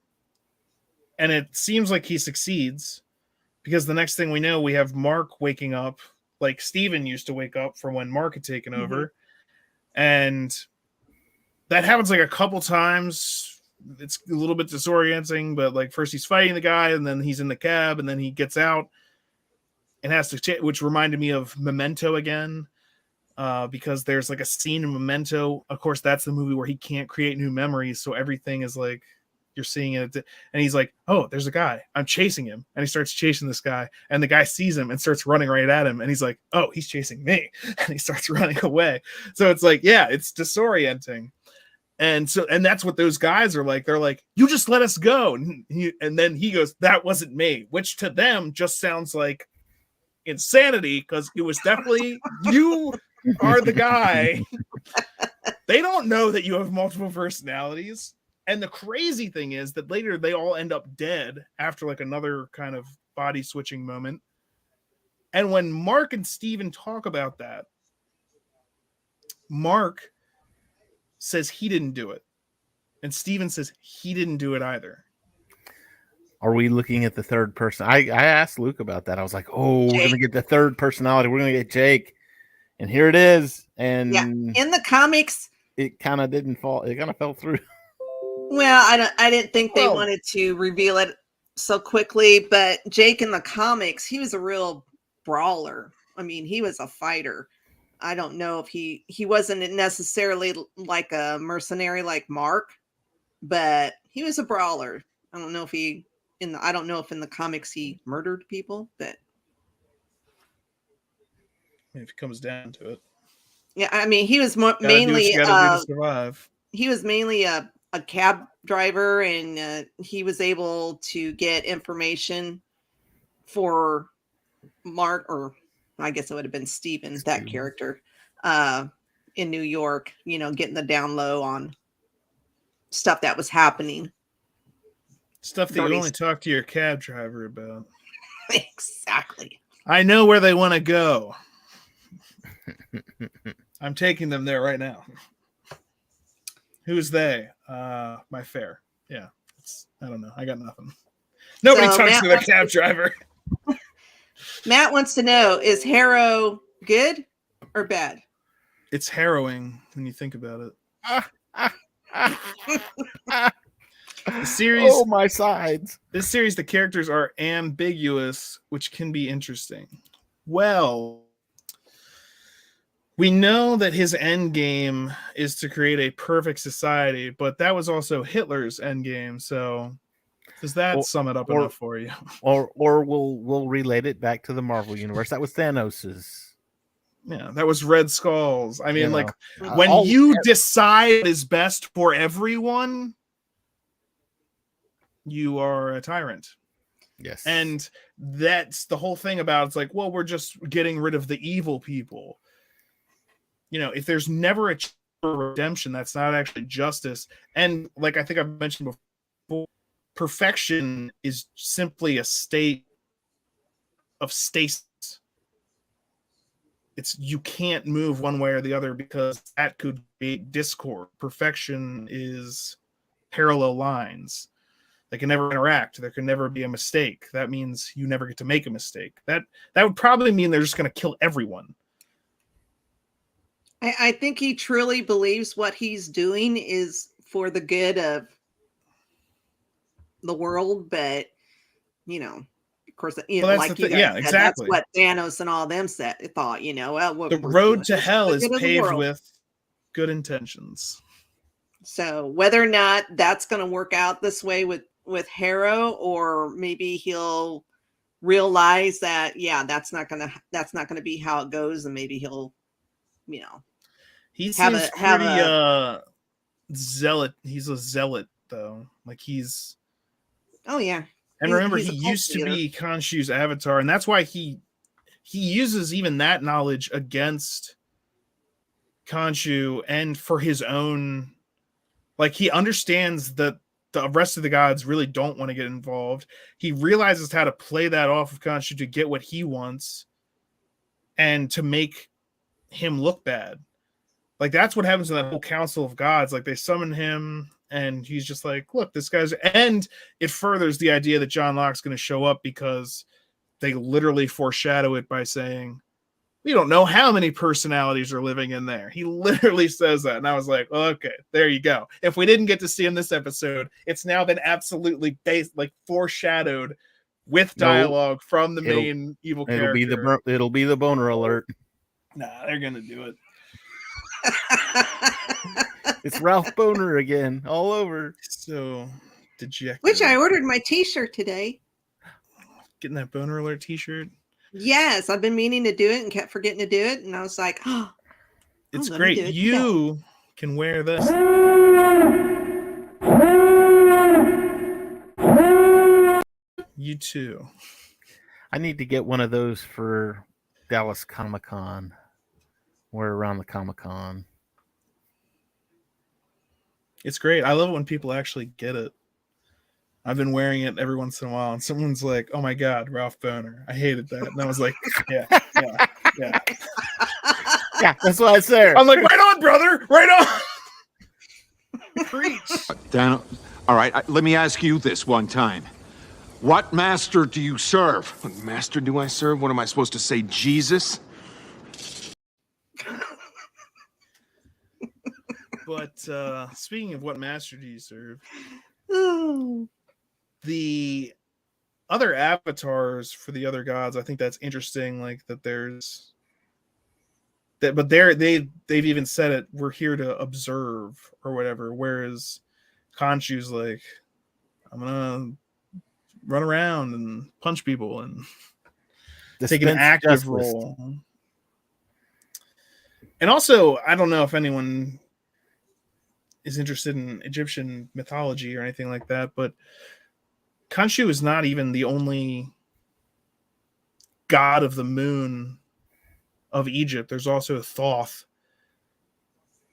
And it seems like he succeeds, because the next thing we know, we have Mark waking up like Steven used to wake up from when Mark had taken over. And that happens like a couple times. It's a little bit disorienting, but like first he's fighting the guy, and then he's in the cab, and then he gets out and has to, which reminded me of Memento again, because there's like a scene in Memento. Of course, that's the movie where he can't create new memories, so everything is like you're seeing it, and he's like, "Oh, there's a guy. I'm chasing him," and he starts chasing this guy, and the guy sees him and starts running right at him, and he's like, "Oh, he's chasing me," and he starts running away. So it's like, yeah, it's disorienting. And so, and that's what those guys are like. They're like, "You just let us go," and then he goes, "That wasn't me," which to them just sounds like insanity, because it was definitely you are the guy. They don't know that you have multiple personalities. And the crazy thing is that later they all end up dead after like another kind of body switching moment. And when Mark and Steven talk about that, Mark says he didn't do it, and Steven says he didn't do it either. Are we looking at the third person? I asked Luke about that. I was like, "Oh, Jake. we're gonna get the third personality. We're gonna get Jake," and here it is. And Yeah, in the comics, it kind of didn't fall. It kind of fell through. well, I didn't think they wanted to reveal it so quickly, but Jake in the comics, he was a real brawler. I mean, he was a fighter. I don't know if he wasn't necessarily like a mercenary like Mark, but he was a brawler. I don't know if I don't know if in the comics he murdered people, but If it comes down to it, yeah, I mean, he was mainly do to survive. He was mainly a cab driver, and he was able to get information for Mark, or I guess it would have been Steven, that character, in New York, getting the down low on stuff that was happening. Stuff that you only talk to your cab driver about. Exactly. I know where they want to go. I'm taking them there right now. Who's they? My fare. Yeah. I don't know. I got nothing. Nobody talks to their cab driver. Matt wants to know, is Harrow good or bad? It's harrowing when you think about it. The series, oh, my sides. This series, the characters are ambiguous, which can be interesting. Well, we know that his end game is to create a perfect society, but that was also Hitler's end game. So does that sum it up enough for you? Or we'll relate it back to the Marvel universe. That was Thanos's. Yeah, that was Red Skull's. I mean, when you decide what is best for everyone, you are a tyrant. Yes. And that's the whole thing about it's like, well, we're just getting rid of the evil people. If there's never a redemption, that's not actually justice. And like I think I've mentioned before, perfection is simply a state of stasis. You can't move one way or the other, because that could create discord. Perfection is parallel lines. They can never interact. There can never be a mistake. That means you never get to make a mistake. That would probably mean they're just going to kill everyone. I think he truly believes what he's doing is for the good of the world, but of course, like you guys said, exactly. That's what Thanos and all them thought. The road to hell is paved with good intentions. So whether or not that's going to work out this way with Harrow, or maybe he'll realize that that's not going to be how it goes, and maybe he'll he seems pretty zealot. He's a zealot though. Like he's and remember, he used to be Khonshu's avatar, and that's why he uses even that knowledge against Khonshu and for his own. Like, he understands that the rest of the gods really don't want to get involved. He realizes how to play that off of Khonshu to get what he wants and to make him look bad. Like, that's what happens in that whole Council of Gods. Like, they summon him And he's just like, look, this guy's, and it furthers the idea that John Locke's going to show up because they literally foreshadow it by saying, we don't know how many personalities are living in there. He literally says that. And I was like, okay, there you go. If we didn't get to see in this episode, it's now been absolutely foreshadowed with dialogue from the main evil character. It'll be the boner alert. Nah, they're going to do it. It's Ralph Boner again, all over. So dejected. Which I ordered my t-shirt today. Getting that boner alert t-shirt. Yes, I've been meaning to do it and kept forgetting to do it. And I was like, oh, it's great. You can wear this. You too. I need to get one of those for Dallas Comic-Con. We're around the Comic-Con. It's great. I love it when people actually get it. I've been wearing it every once in a while, and someone's like, "Oh my God, Ralph Boner." I hated that, and I was like, "Yeah." Yeah, that's what I said. I'm like, "Right on, brother, right on." Preach. Dan, all right. Let me ask you this one time: what master do you serve? What master do I serve? What am I supposed to say, Jesus? But speaking of what master do you serve, Oh. the other avatars for the other gods, I think that's interesting. Like that, there's that, but they've even said it. We're here to observe or whatever. Whereas Khonshu's like, I'm gonna run around and punch people and take an active role. And also, I don't know if anyone is interested in Egyptian mythology or anything like that, but Khonshu is not even the only god of the moon of Egypt. There's also Thoth.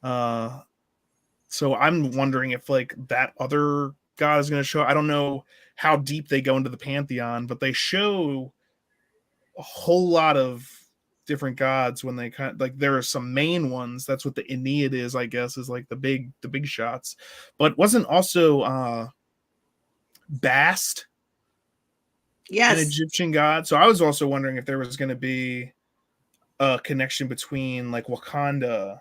So I'm wondering if like that other god is going to show. I don't know how deep they go into the pantheon, but they show a whole lot of different gods when they kind of, like, there are some main ones. That's what the Aeneid is, I guess, is like the big shots. But wasn't also Bast an Egyptian god? So I was also wondering if there was going to be a connection between like Wakanda,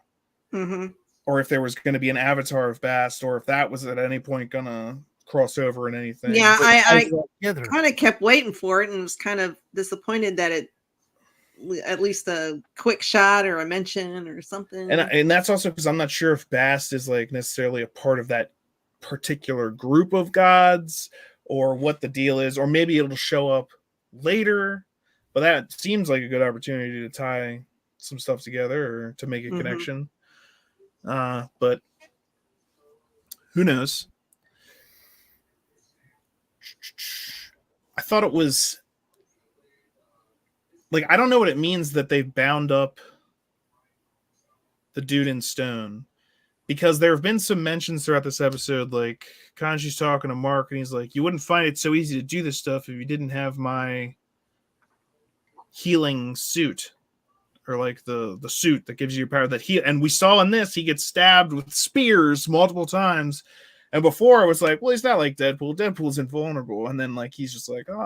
or if there was going to be an avatar of Bast, or if that was at any point going to cross over in anything. Yeah, I kind of kept waiting for it and was kind of disappointed that it, at least a quick shot or a mention or something. And that's also because I'm not sure if Bast is like necessarily a part of that particular group of gods or what the deal is, or maybe it'll show up later. But that seems like a good opportunity to tie some stuff together or to make a connection. But who knows? I thought it was like, I don't know what it means that they've bound up the dude in stone, because there have been some mentions throughout this episode, like Khonshu's talking to Mark and he's like, you wouldn't find it so easy to do this stuff if you didn't have my healing suit, or like the suit that gives you power that he, and we saw in this, he gets stabbed with spears multiple times. And before I was like, well, he's not like Deadpool. Deadpool's invulnerable. And then like, he's just like, and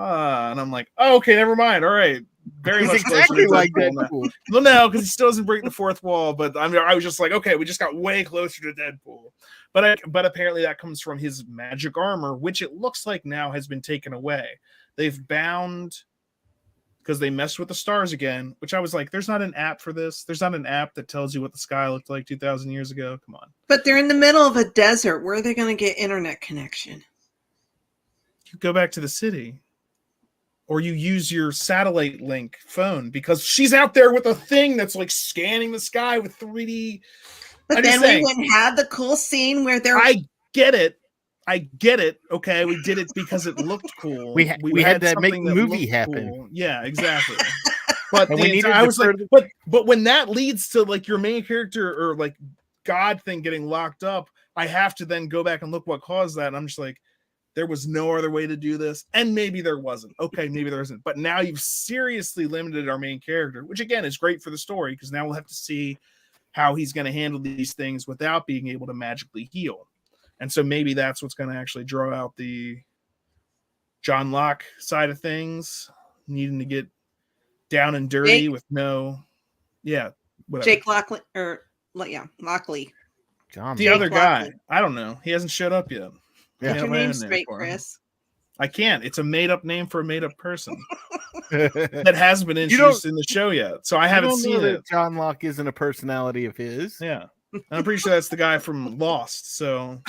I'm like, oh, okay, never mind. All right. Very He's much exactly like Deadpool. Well, no, because he still doesn't break the fourth wall. But I was just like, okay, we just got way closer to Deadpool. But apparently that comes from his magic armor, which it looks like now has been taken away. They've bound, because they messed with the stars again, which I was like, there's not an app for this. There's not an app that tells you what the sky looked like 2,000 years ago. Come on. But they're in the middle of a desert. Where are they going to get internet connection? You go back to the city. Or you use your satellite link phone, because she's out there with a thing that's like scanning the sky with 3D. But then we wouldn't have the cool scene where they're... I get it. Okay, we did it because it looked cool. We had to make the movie happen. Cool. Yeah, exactly. But I was like, but when that leads to like your main character or like God thing getting locked up, I have to then go back and look what caused that. And I'm just like, there was no other way to do this. And maybe there wasn't. Okay, maybe there isn't. But now you've seriously limited our main character, which again is great for the story, because now we'll have to see how he's going to handle these things without being able to magically heal. And so maybe that's what's going to actually draw out the John Locke side of things, needing to get down and dirty Jake? with no, whatever. Jake Lockley, Lockley. John, The Jake other guy, Lockley. I don't know. He hasn't showed up yet. Yeah. I Get made your up my name own straight, for him. Chris. I can't. It's a made up name for a made up person that that hasn't been introduced in the show yet. So I haven't seen it. John Locke isn't a personality of his. Yeah. I'm pretty sure that's the guy from Lost. So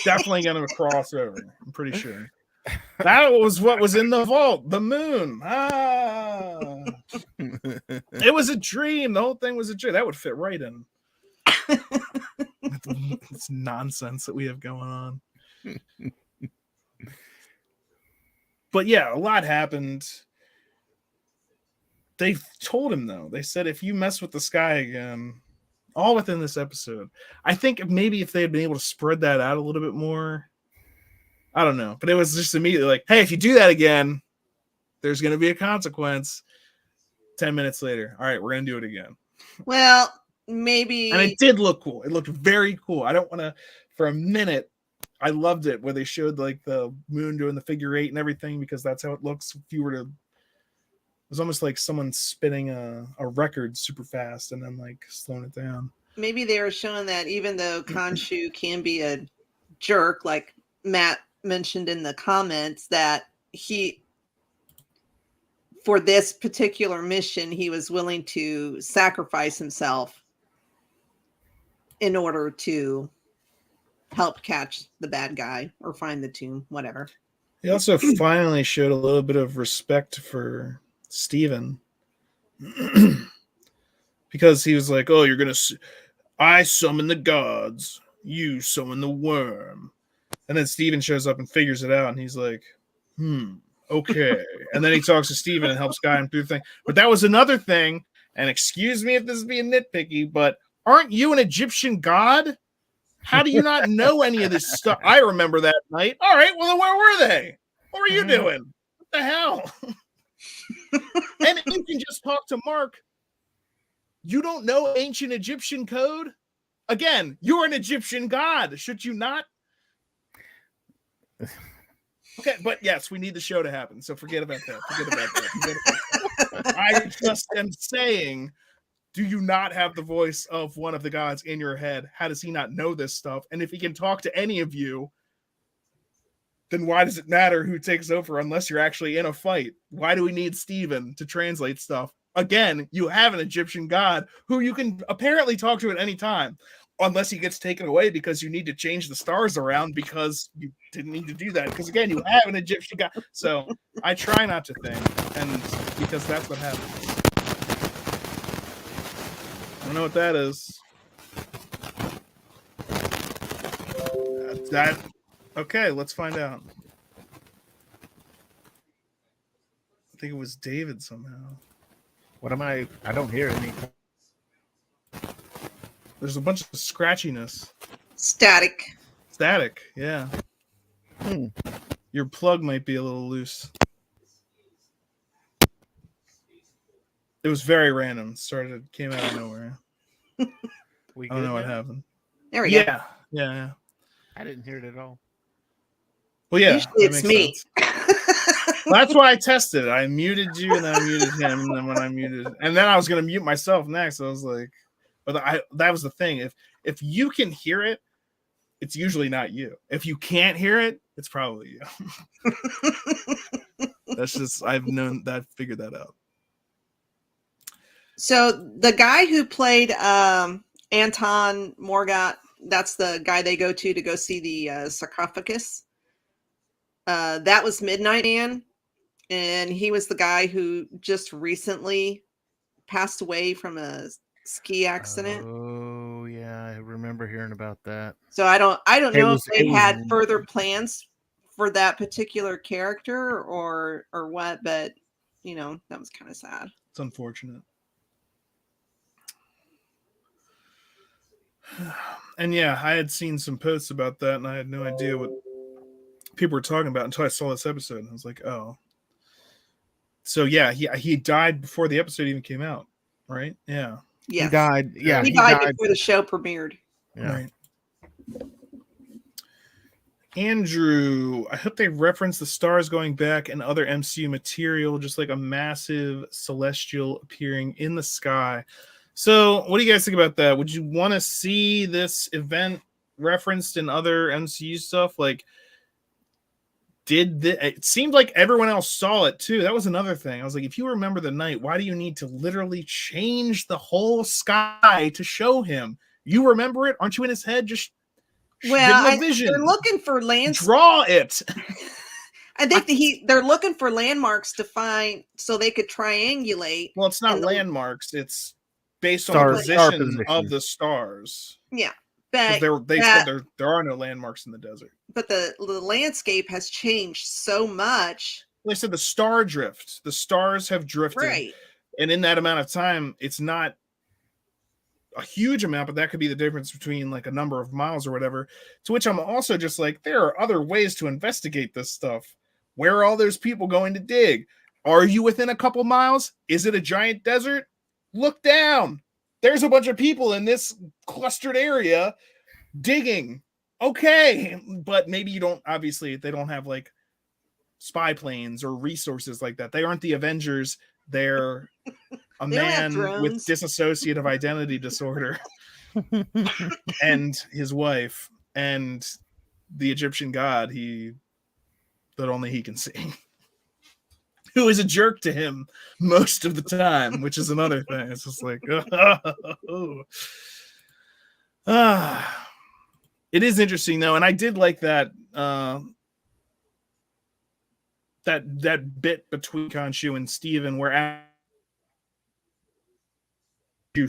definitely going to cross over. I'm pretty sure. That was what was in the vault. The moon. It was a dream. The whole thing was a dream. That would fit right in. It's nonsense that we have going on. But yeah, a lot happened. They told him, though. They said, if you mess with the sky again, all within this episode. I think maybe if they had been able to spread that out a little bit more, I don't know. But it was just immediately like, hey, if you do that again, there's going to be a consequence. 10 minutes later, all right, we're going to do it again. Well, maybe. And it did look cool. It looked very cool. I don't want to, for a minute, I loved it where they showed like the moon doing the figure 8 and everything, because that's how it looks. If you were to, it was almost like someone spinning a record super fast and then like slowing it down. Maybe they were showing that even though Khonshu can be a jerk, like Matt mentioned in the comments, that for this particular mission, he was willing to sacrifice himself in order to help catch the bad guy or find the tomb, whatever. He also finally showed a little bit of respect for Steven. Because he was like, oh, you're going to... I summon the gods. You summon the worm. And then Steven shows up and figures it out, and he's like, okay. And then he talks to Steven and helps guide him through the thing. But that was another thing, and excuse me if this is being nitpicky, but aren't you an Egyptian god? How do you not know any of this stuff? I remember that night. All right, well, then where were they? What were you doing? What the hell? And you can just talk to Mark. You don't know ancient Egyptian code? Again, you're an Egyptian god. Should you not? Okay, but yes, we need the show to happen. So forget about that. I just am saying, do you not have the voice of one of the gods in your head? How does he not know this stuff? And if he can talk to any of you, then why does it matter who takes over unless you're actually in a fight? Why do we need Steven to translate stuff? Again, you have an Egyptian god who you can apparently talk to at any time, unless he gets taken away because you need to change the stars around because you didn't need to do that. Because again, you have an Egyptian god. So I try not to think, and because that's what happens. I don't know what that is. Okay, let's find out. I think it was David somehow. What am I don't hear any. There's a bunch of scratchiness. Static, Yeah. Your plug might be a little loose. It was very random. Came out of nowhere. I don't know what happened. There we go. Yeah. I didn't hear it at all. Well, yeah. Usually it's me. Well, that's why I tested it. I muted you and then I muted him. And then when I muted, and then I was going to mute myself next. I was like, but that was the thing. If you can hear it, it's usually not you. If you can't hear it, it's probably you. That's just, I've figured that out. So the guy who played Anton Morgat, that's the guy they go to go see the sarcophagus. That was Midnight Man, and he was the guy who just recently passed away from a ski accident. Oh yeah, I remember hearing about that. So I don't know if they had further plans for that particular character or what, but that was kind of sad. It's unfortunate. And yeah, I had seen some posts about that, and I had no idea what people were talking about until I saw this episode. And I was like, oh. So yeah, he died before the episode even came out, right? Yeah. Yes. He died. Yeah, he died before the show premiered. Yeah. Right. Andrew, I hope they reference the stars going back and other MCU material, just like a massive celestial appearing in the sky. So, what do you guys think about that? Would you want to see this event referenced in other MCU stuff? Like, it seemed like everyone else saw it too. That was another thing. I was like, if you remember the night, why do you need to literally change the whole sky to show him? You remember it? Aren't you in his head? Just Well, give him a vision. they're looking for Draw it. I think they're looking for landmarks to find so they could triangulate. Well, it's not landmarks. It's based on the Star position position of the stars. Yeah, but They said there are no landmarks in the desert. But the landscape has changed so much. They said the star drift. The stars have drifted. Right. And in that amount of time, it's not a huge amount, but that could be the difference between like a number of miles or whatever. To which I'm also just like, there are other ways to investigate this stuff. Where are all those people going to dig? Are you within a couple miles? Is it a giant desert? Look down. There's a bunch of people in this clustered area digging. Okay, but maybe you don't, obviously, they don't have like spy planes or resources like that. They aren't the Avengers. They're a man with dissociative identity disorder and his wife and the Egyptian god that only he can see, who is a jerk to him most of the time, which is another thing. It's just like, it is interesting though, and I did like that that bit between Khonshu and Steven where you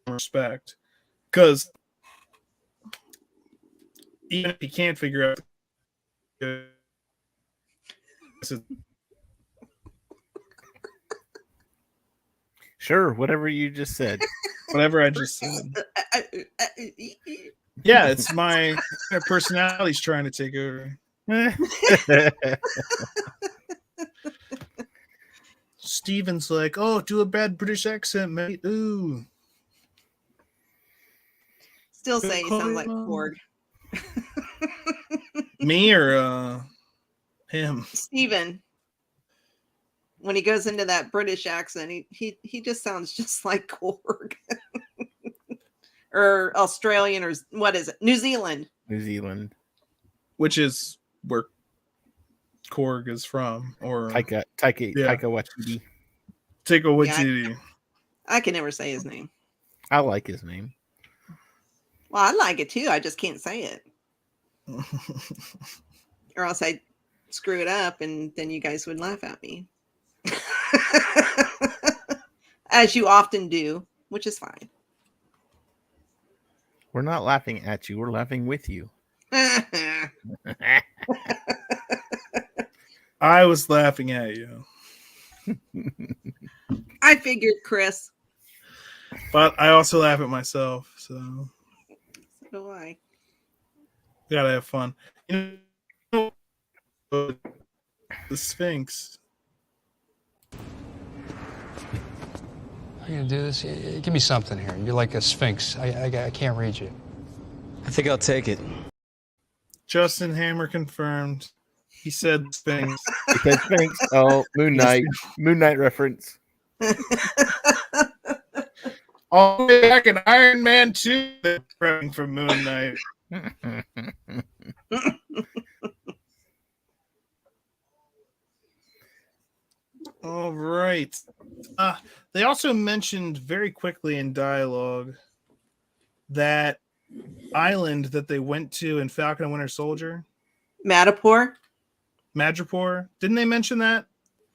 respect, because even if he can't figure out Sure, whatever you just said. Whatever I just said. Yeah, it's my personality's trying to take over. Steven's like, oh, do a bad British accent, mate. Ooh. Still say you sound like Korg. Me or him? Steven. When he goes into that British accent, he just sounds just like Korg. Or Australian, or what is it? New Zealand. New Zealand. Which is where Korg is from. Or Taika Waititi. Taika Waititi. Yeah, I can never say his name. I like his name. Well, I like it too. I just can't say it. Or else I'd screw it up and then you guys would laugh at me. As you often do, which is fine. We're not laughing at you. We're laughing with you. I was laughing at you. I figured, Chris. But I also laugh at myself, so do I. Gotta have fun. You know, the Sphinx. How are you gonna do this? Give me something here. You're like a sphinx. I can't read you. I think I'll take it. Justin Hammer confirmed. He said Sphinx. He said Sphinx. Oh, Moon Knight. Moon Knight reference. All the way back in Iron Man 2, they're prepping for Moon Knight. All right. They also mentioned very quickly in dialogue that island that they went to in Falcon and Winter Soldier. Madripoor. Didn't they mention that?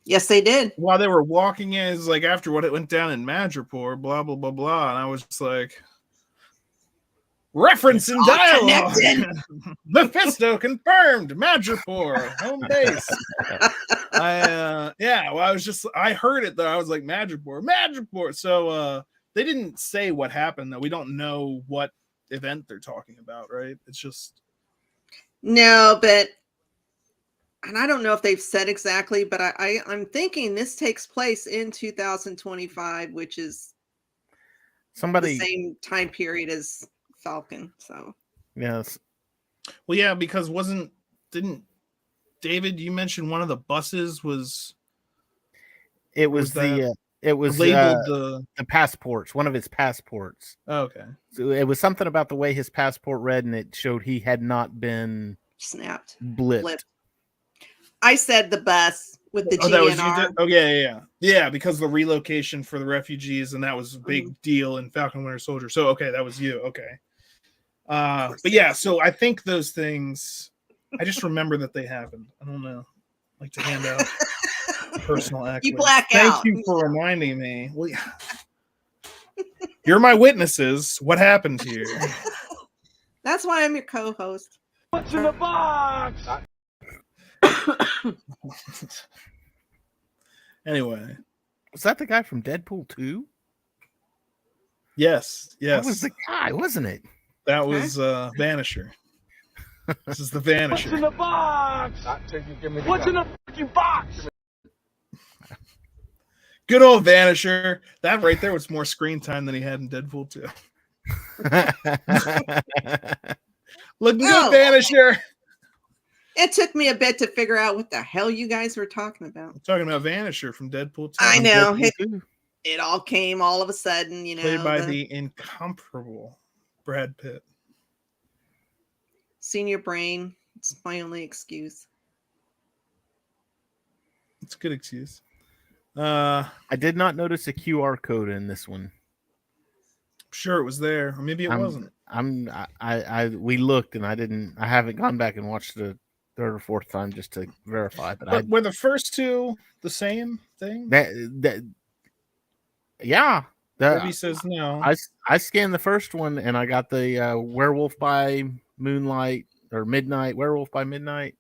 Yes, they did. While they were walking in, it's like after what it went down in Madripoor, blah, blah, blah, blah. And I was just like, reference in dialogue. Mephisto confirmed. Madripoor, home base. I heard it though. I was like, Madripoor. So they didn't say what happened though. We don't know what event they're talking about, right? It's just no, but and I don't know if they've said exactly, but I'm thinking this takes place in 2025, which is the same time period as Falcon. So yes. Well, yeah, because wasn't didn't David, you mentioned one of the buses was It was was that the labeled the passports, one of his passports. okay. So it was something about the way his passport read, and it showed he had not been Snapped. blipped. I said the bus with the Oh, that was you GNR. did? Oh, yeah, because the relocation for the refugees, and that was a big deal in Falcon Winter Soldier. So, okay, that was you. Okay. But yeah, so I think those things, I just remember that they happened. I don't know. I like to hand out personal accolades. You black Thank out. you for reminding me. Well, you're my witnesses. What happened here? That's why I'm your co-host. What's in the box? Anyway. Was that the guy from Deadpool 2? Yes. That was the guy, wasn't it? That was Vanisher. This is the Vanisher. What's in the box? What's in the fucking box? Good old Vanisher. That right there was more screen time than he had in Deadpool 2. Looking good, Vanisher. It took me a bit to figure out what the hell you guys were talking about. I'm talking about Vanisher from Deadpool 2. I know. It all came all of a sudden, you know. Played by the incomparable Brad Pitt. Senior brain. It's my only excuse. It's a good excuse. I did not notice a QR code in this one. I'm sure it was there, or maybe it wasn't. We looked, and I haven't gone back and watched the third or fourth time just to verify. But were the first two the same thing? Yeah. Debbie says no. I scanned the first one, and I got the Werewolf by Moonlight or Midnight, Werewolf by Midnight.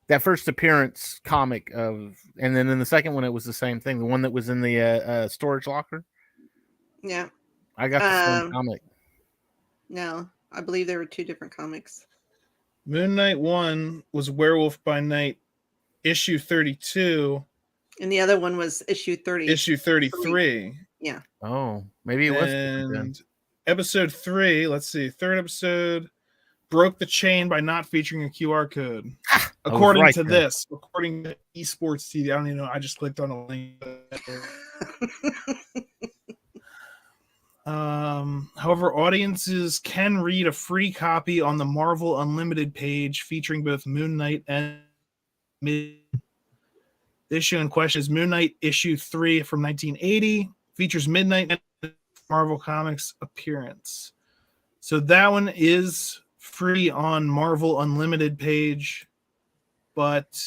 That first appearance comic of, and then in the second one, it was the same thing. The one that was in the storage locker. Yeah. I got the same comic. No, I believe there were two different comics. Moon Knight 1 was Werewolf by Night, issue 32. And the other one was issue 30. Issue 33. Yeah. Oh, maybe it was. And episode 3, let's see, third episode, broke the chain by not featuring a QR code. According to this, according to Esports TV, I don't even know. I just clicked on a link. However, audiences can read a free copy on the Marvel Unlimited page featuring both Moon Knight and the issue in question is Moon Knight issue 3 from 1980. Features Midnight and Marvel Comics appearance. So that one is free on Marvel Unlimited page, but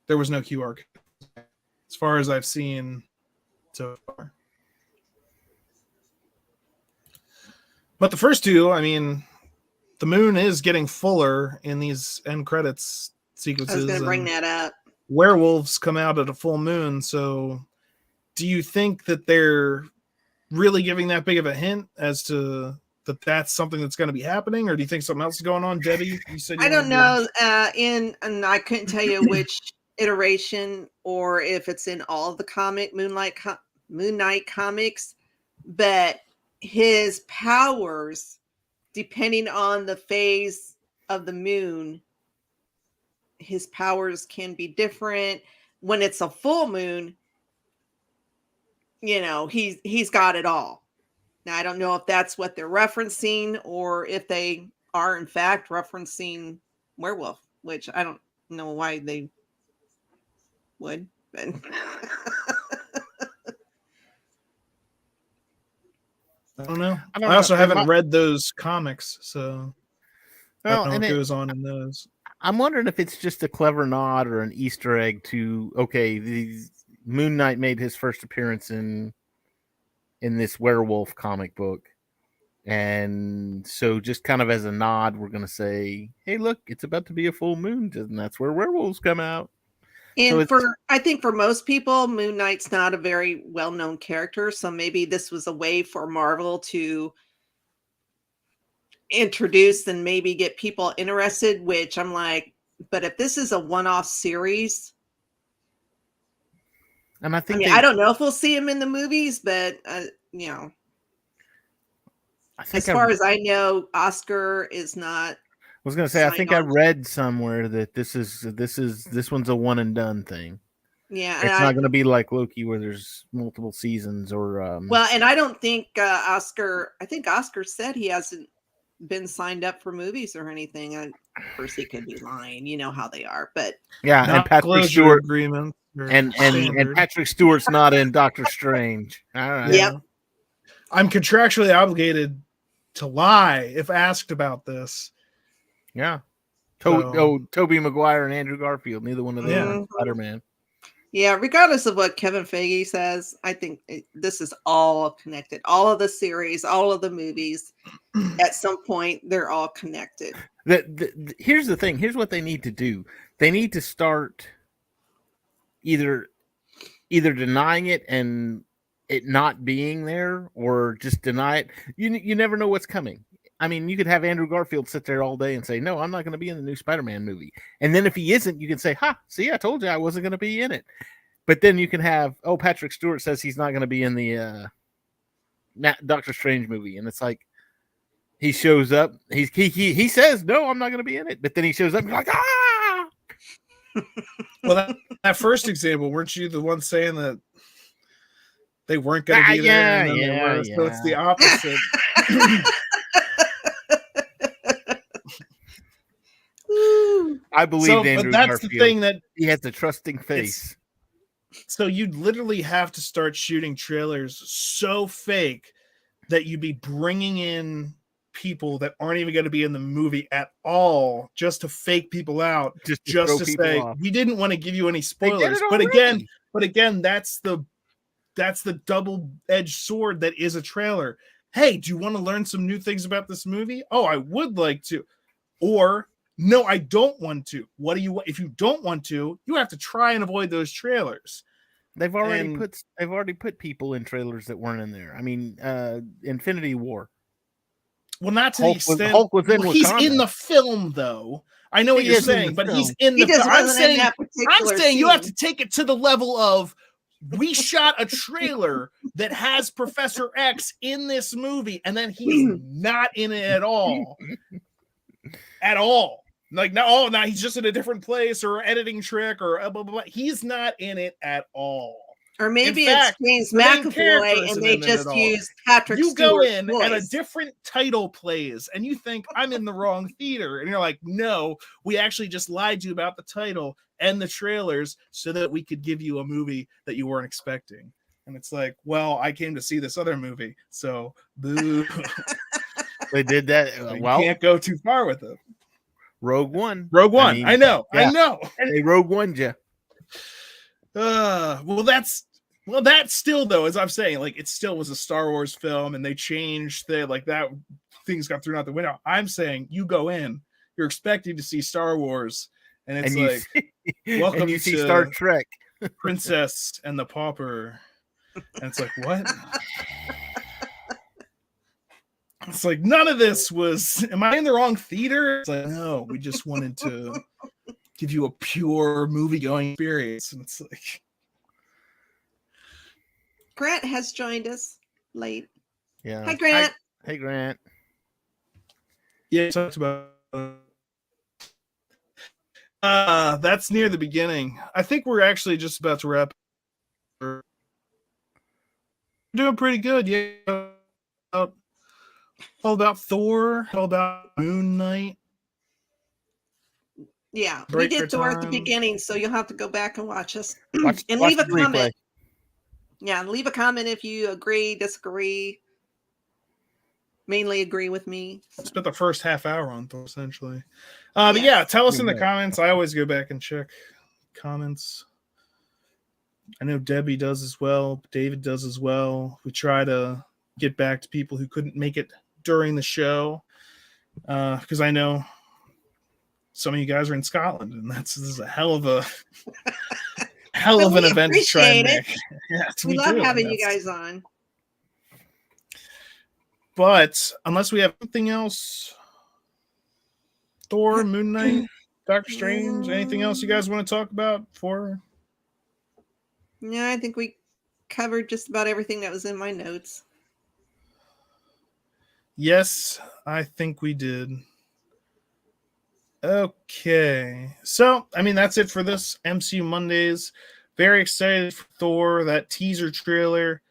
there was no QR code as far as I've seen so far. But the first two, I mean, the moon is getting fuller in these end credits sequences. I was going to bring that up. Werewolves come out at a full moon, so do you think that they're really giving that big of a hint as to that that's something that's going to be happening, or do you think something else is going on? Debbie, you said I don't know. And I couldn't tell you which iteration or if it's in all of the Moon Knight comics, but his powers, depending on the phase of the moon, his powers can be different. When it's a full moon, you know, he's got it all. Now, I don't know if that's what they're referencing or if they are in fact referencing Werewolf, which I don't know why they would, but I don't know. I also haven't read those comics, so I don't know what goes on in those. I'm wondering if it's just a clever nod or an Easter egg to, okay, the Moon Knight made his first appearance in this werewolf comic book. And so just kind of as a nod, we're going to say, hey, look, it's about to be a full moon. And that's where werewolves come out. And so I think for most people, Moon Knight's not a very well-known character. So maybe this was a way for Marvel to introduce and maybe get people interested, which I'm like, but if this is a one-off series, and I think I don't know if we'll see him in the movies, but you know, as far as I know, Oscar is not. was gonna say, I sign think I on. read somewhere that this one's a one and done thing. Yeah, It's not gonna be like Loki where there's multiple seasons or well, and I don't think Oscar. I think Oscar said he hasn't been signed up for movies or anything. Of course, he could be lying. You know how they are, but yeah, and Not Patrick closure Stewart agreement or and standard. Patrick Stewart's not in Doctor Strange. All right. Yep. I'm contractually obligated to lie if asked about this. Yeah. So- Tobey Maguire and Andrew Garfield. Neither one of them Yeah. are Spider-Man. yeah. Regardless of what Kevin Feige says, I think this is all connected. All of the series, all of the movies. At some point, they're all connected. Here's the thing. Here's what they need to do. They need to start either denying it and it not being there, or just deny it. You never know what's coming. I mean, you could have Andrew Garfield sit there all day and say, "No, I'm not going to be in the new Spider-Man movie." And then if he isn't, you can say, "Ha, see, I told you I wasn't going to be in it." But then you can have, Patrick Stewart says he's not going to be in the Doctor Strange movie, and it's like he shows up. He says, "No, I'm not going to be in it," but then he shows up. And you're like, ah. Well, that first example, weren't you the one saying that they weren't going to be there? Yeah, And then they yeah, were? So it's the yeah. opposite. I believe So, but Andrew that's Garfield. the thing that He has a trusting face. so you'd literally have to start shooting trailers so fake that you'd be bringing in people that aren't even going to be in the movie at all, just to fake people out, Just to just throw to people say off. we didn't want to give you any They did spoilers. it But already. again, that's the double-edged sword that is a trailer. Hey, do you want to learn some new things about this movie? Oh, I would like to. Or no, I don't want to. What do you? If you don't want to, you have to try and avoid those trailers. They've already And- put people in trailers that weren't in there. I mean, Infinity War. Well, not to the extent Hulk was in he's Wakanda. in the film, though. I know what He you're is in saying, the but he's film. in He the. just I'm wasn't in saying, that particular you have to scene. take it to the level of we shot a trailer that has Professor X in this movie, and then he's not in it at all. At all. Like, no, he's just in a different place or editing trick or blah, blah, blah. He's not in it at all. Or maybe In fact, it's James the main character McAvoy isn't and they in it just at all. used Patrick You go Stewart's in voice. and a different title plays, and you think I'm in the wrong theater, and you're like, no, we actually just lied to you about the title and the trailers so that we could give you a movie that you weren't expecting. And it's like, well, I came to see this other movie, so boo. They did that. You can't go too far with it. Rogue One. I know. They Rogue One, you. Well, that's still, though, as I'm saying, like, it still was a Star Wars film, and they changed that things got thrown out the window. I'm saying you go in, you're expecting to see Star Wars, and it's welcome and you see to Star Trek. Princess and the Pauper, and it's like, what? It's like, none of this was. Am I in the wrong theater? It's like, no, we just wanted to give you a pure movie-going experience, and it's like. Grant has joined us late. Yeah. Hi, Grant. Hey, Grant. Yeah, talked about. That's near the beginning. I think we're actually just about to wrap. We're doing pretty good. Yeah. All about Thor, all about Moon Knight. Yeah, Break we for did Thor at the time. beginning, so you'll have to go back and watch us Watch and leave a the replay. comment. Yeah, leave a comment if you agree, disagree. Mainly agree with me. Spent the first half hour on Thor, essentially. But yeah, tell us in the comments. I always go back and check comments. I know Debbie does as well. David does as well. We try to get back to people who couldn't make it during the show, because I know some of you guys are in Scotland, and this is a hell of an event to try and make. Yes, we love do. having you guys on. But unless we have anything else, Thor, Moon Knight, Doctor Strange, anything else you guys want to talk about for? Yeah, I think we covered just about everything that was in my notes. Yes, I think we did. Okay. So, I mean, that's it for this MCU Mondays. Very excited for Thor, that teaser trailer.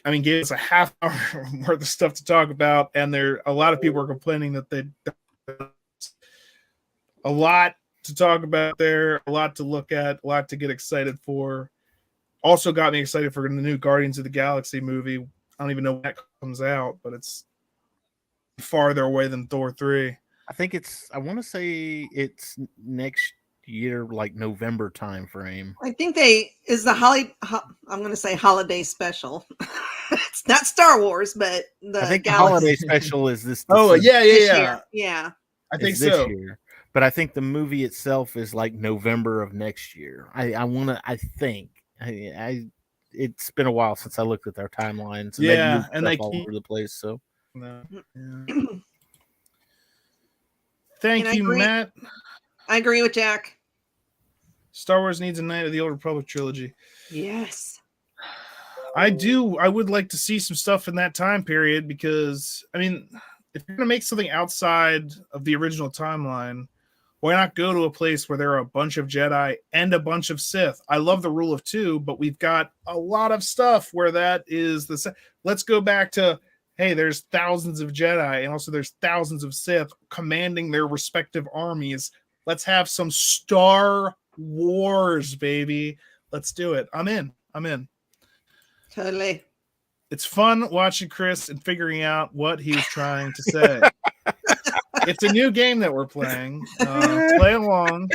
I mean, gave us a half hour worth of stuff to talk about, and a lot of people are complaining that they a lot to talk about there, a lot to look at, a lot to get excited for. Also got me excited for the new Guardians of the Galaxy movie. I don't even know when that comes out, but it's farther away than Thor 3. I want to say it's next year, like November time frame. I think I'm going to say holiday special. It's not Star Wars, but I think the Galaxy holiday special is this. Oh, December. this year. Yeah. I think this so. year. But I think the movie itself is like November of next year. I think it's been a while since I looked at their timelines. And Yeah, moved and stuff all over the place. So no. Yeah. And Thank I you, agree. Matt. I agree with Jack. Star Wars needs a Knight of the Old Republic trilogy. Yes. I would like to see some stuff in that time period because, I mean, if you're going to make something outside of the original timeline, why not go to a place where there are a bunch of Jedi and a bunch of Sith? I love the rule of two, but we've got a lot of stuff where that is let's go back to, hey, there's thousands of Jedi and also there's thousands of Sith commanding their respective armies. Let's have some Star Wars, baby. Let's do it. I'm in. Totally. It's fun watching Chris and figuring out what he was trying to say. It's a new game that we're playing. Play along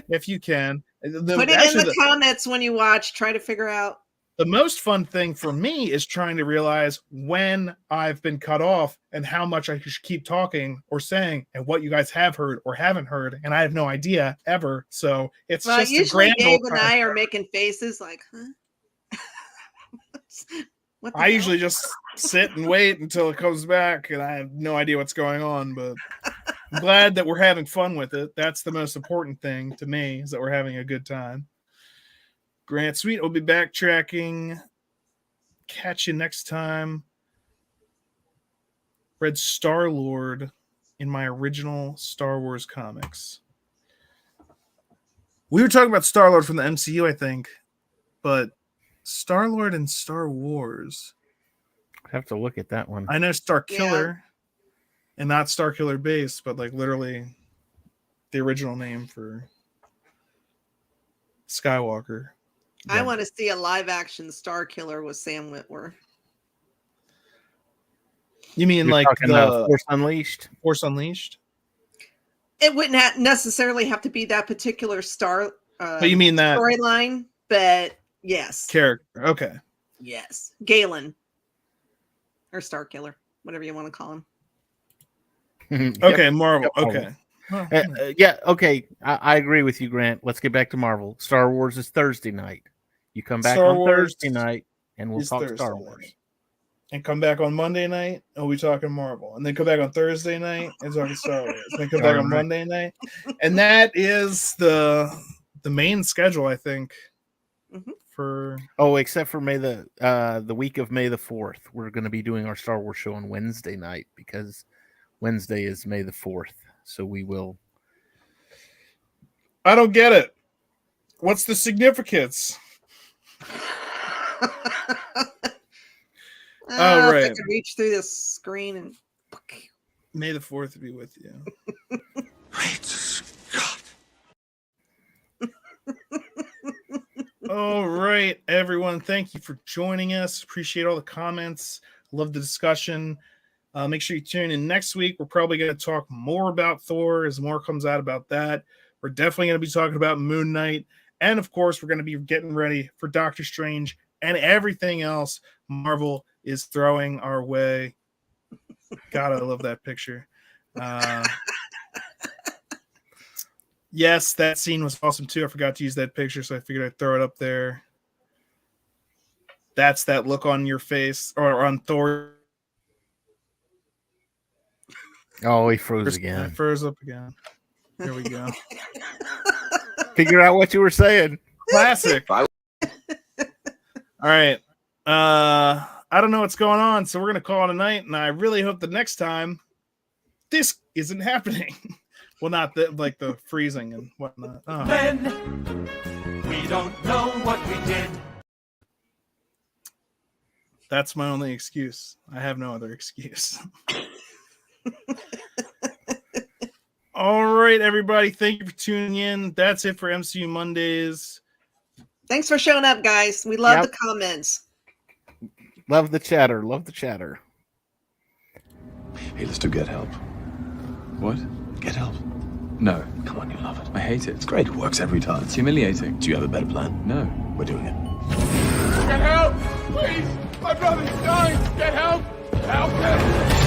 if you can. Put it in the comments when you watch. Try to figure out. The most fun thing for me is trying to realize when I've been cut off and how much I should keep talking or saying and what you guys have heard or haven't heard. And I have no idea ever. So it's just usually a grand Gabe old and time. I are making faces like, huh? I usually just sit and wait until it comes back, and I have no idea what's going on, but I'm glad that we're having fun with it. That's the most important thing to me, is that we're having a good time. Grant Sweet will be backtracking. Catch you next time. Read Star-Lord in my original Star Wars comics. We were talking about Star-Lord from the MCU, I think, but Star-Lord and Star Wars. I have to look at that one. I know Star Killer and not Star Killer Base, but like literally the original name for Skywalker. I want to see a live action Star Killer with Sam Witwer. You mean You're like talking, the Force Unleashed? Force Unleashed? It wouldn't necessarily have to be that particular but you mean that storyline, but yes. Character. Okay. Yes. Galen. Or Star Killer, whatever you want to call him. Okay, Marvel. Okay. Yeah, okay. I agree with you, Grant. Let's get back to Marvel. Star Wars is Thursday night. You come back Star on Wars Thursday night, and we'll talk Thursday Star night. Wars. And come back on Monday night, and we talking Marvel. And then come back on Thursday night and talking Star Wars. And then come back on Monday night. And that is the main schedule, I think. Mm-hmm. Except for the week of May the 4th. We're going to be doing our Star Wars show on Wednesday night because Wednesday is May the 4th. So we will. I don't get it. What's the significance? Right. Right. I could reach through this screen and May the 4th be with you. Great Scott. All right, everyone. Thank you for joining us. Appreciate all the comments. Love the discussion. Make sure you tune in next week. We're probably going to talk more about Thor as more comes out about that. We're definitely going to be talking about Moon Knight. And, of course, we're going to be getting ready for Doctor Strange and everything else Marvel is throwing our way. God, I love that picture. Yes, that scene was awesome too. I forgot to use that picture, so I figured I'd throw it up there. That's that look on your face, or on Thor. Oh, he froze again. Froze up again. There we go. Figure out what you were saying. Classic. All right. I don't know what's going on, so we're going to call it a night, and I really hope the next time this isn't happening. Well, not like the freezing and whatnot. Oh. Then we don't know what we did. That's my only excuse. I have no other excuse. All right, everybody. Thank you for tuning in. That's it for MCU Mondays. Thanks for showing up, guys. We love Yep. the comments. Love the chatter. Love the chatter. Hey, let's do get help. What? Get help. No. Come on, you love it. I hate it. It's great. It works every time. It's humiliating. Do you have a better plan? No. We're doing it. Get help! Please! My brother's dying! Get help! Help him!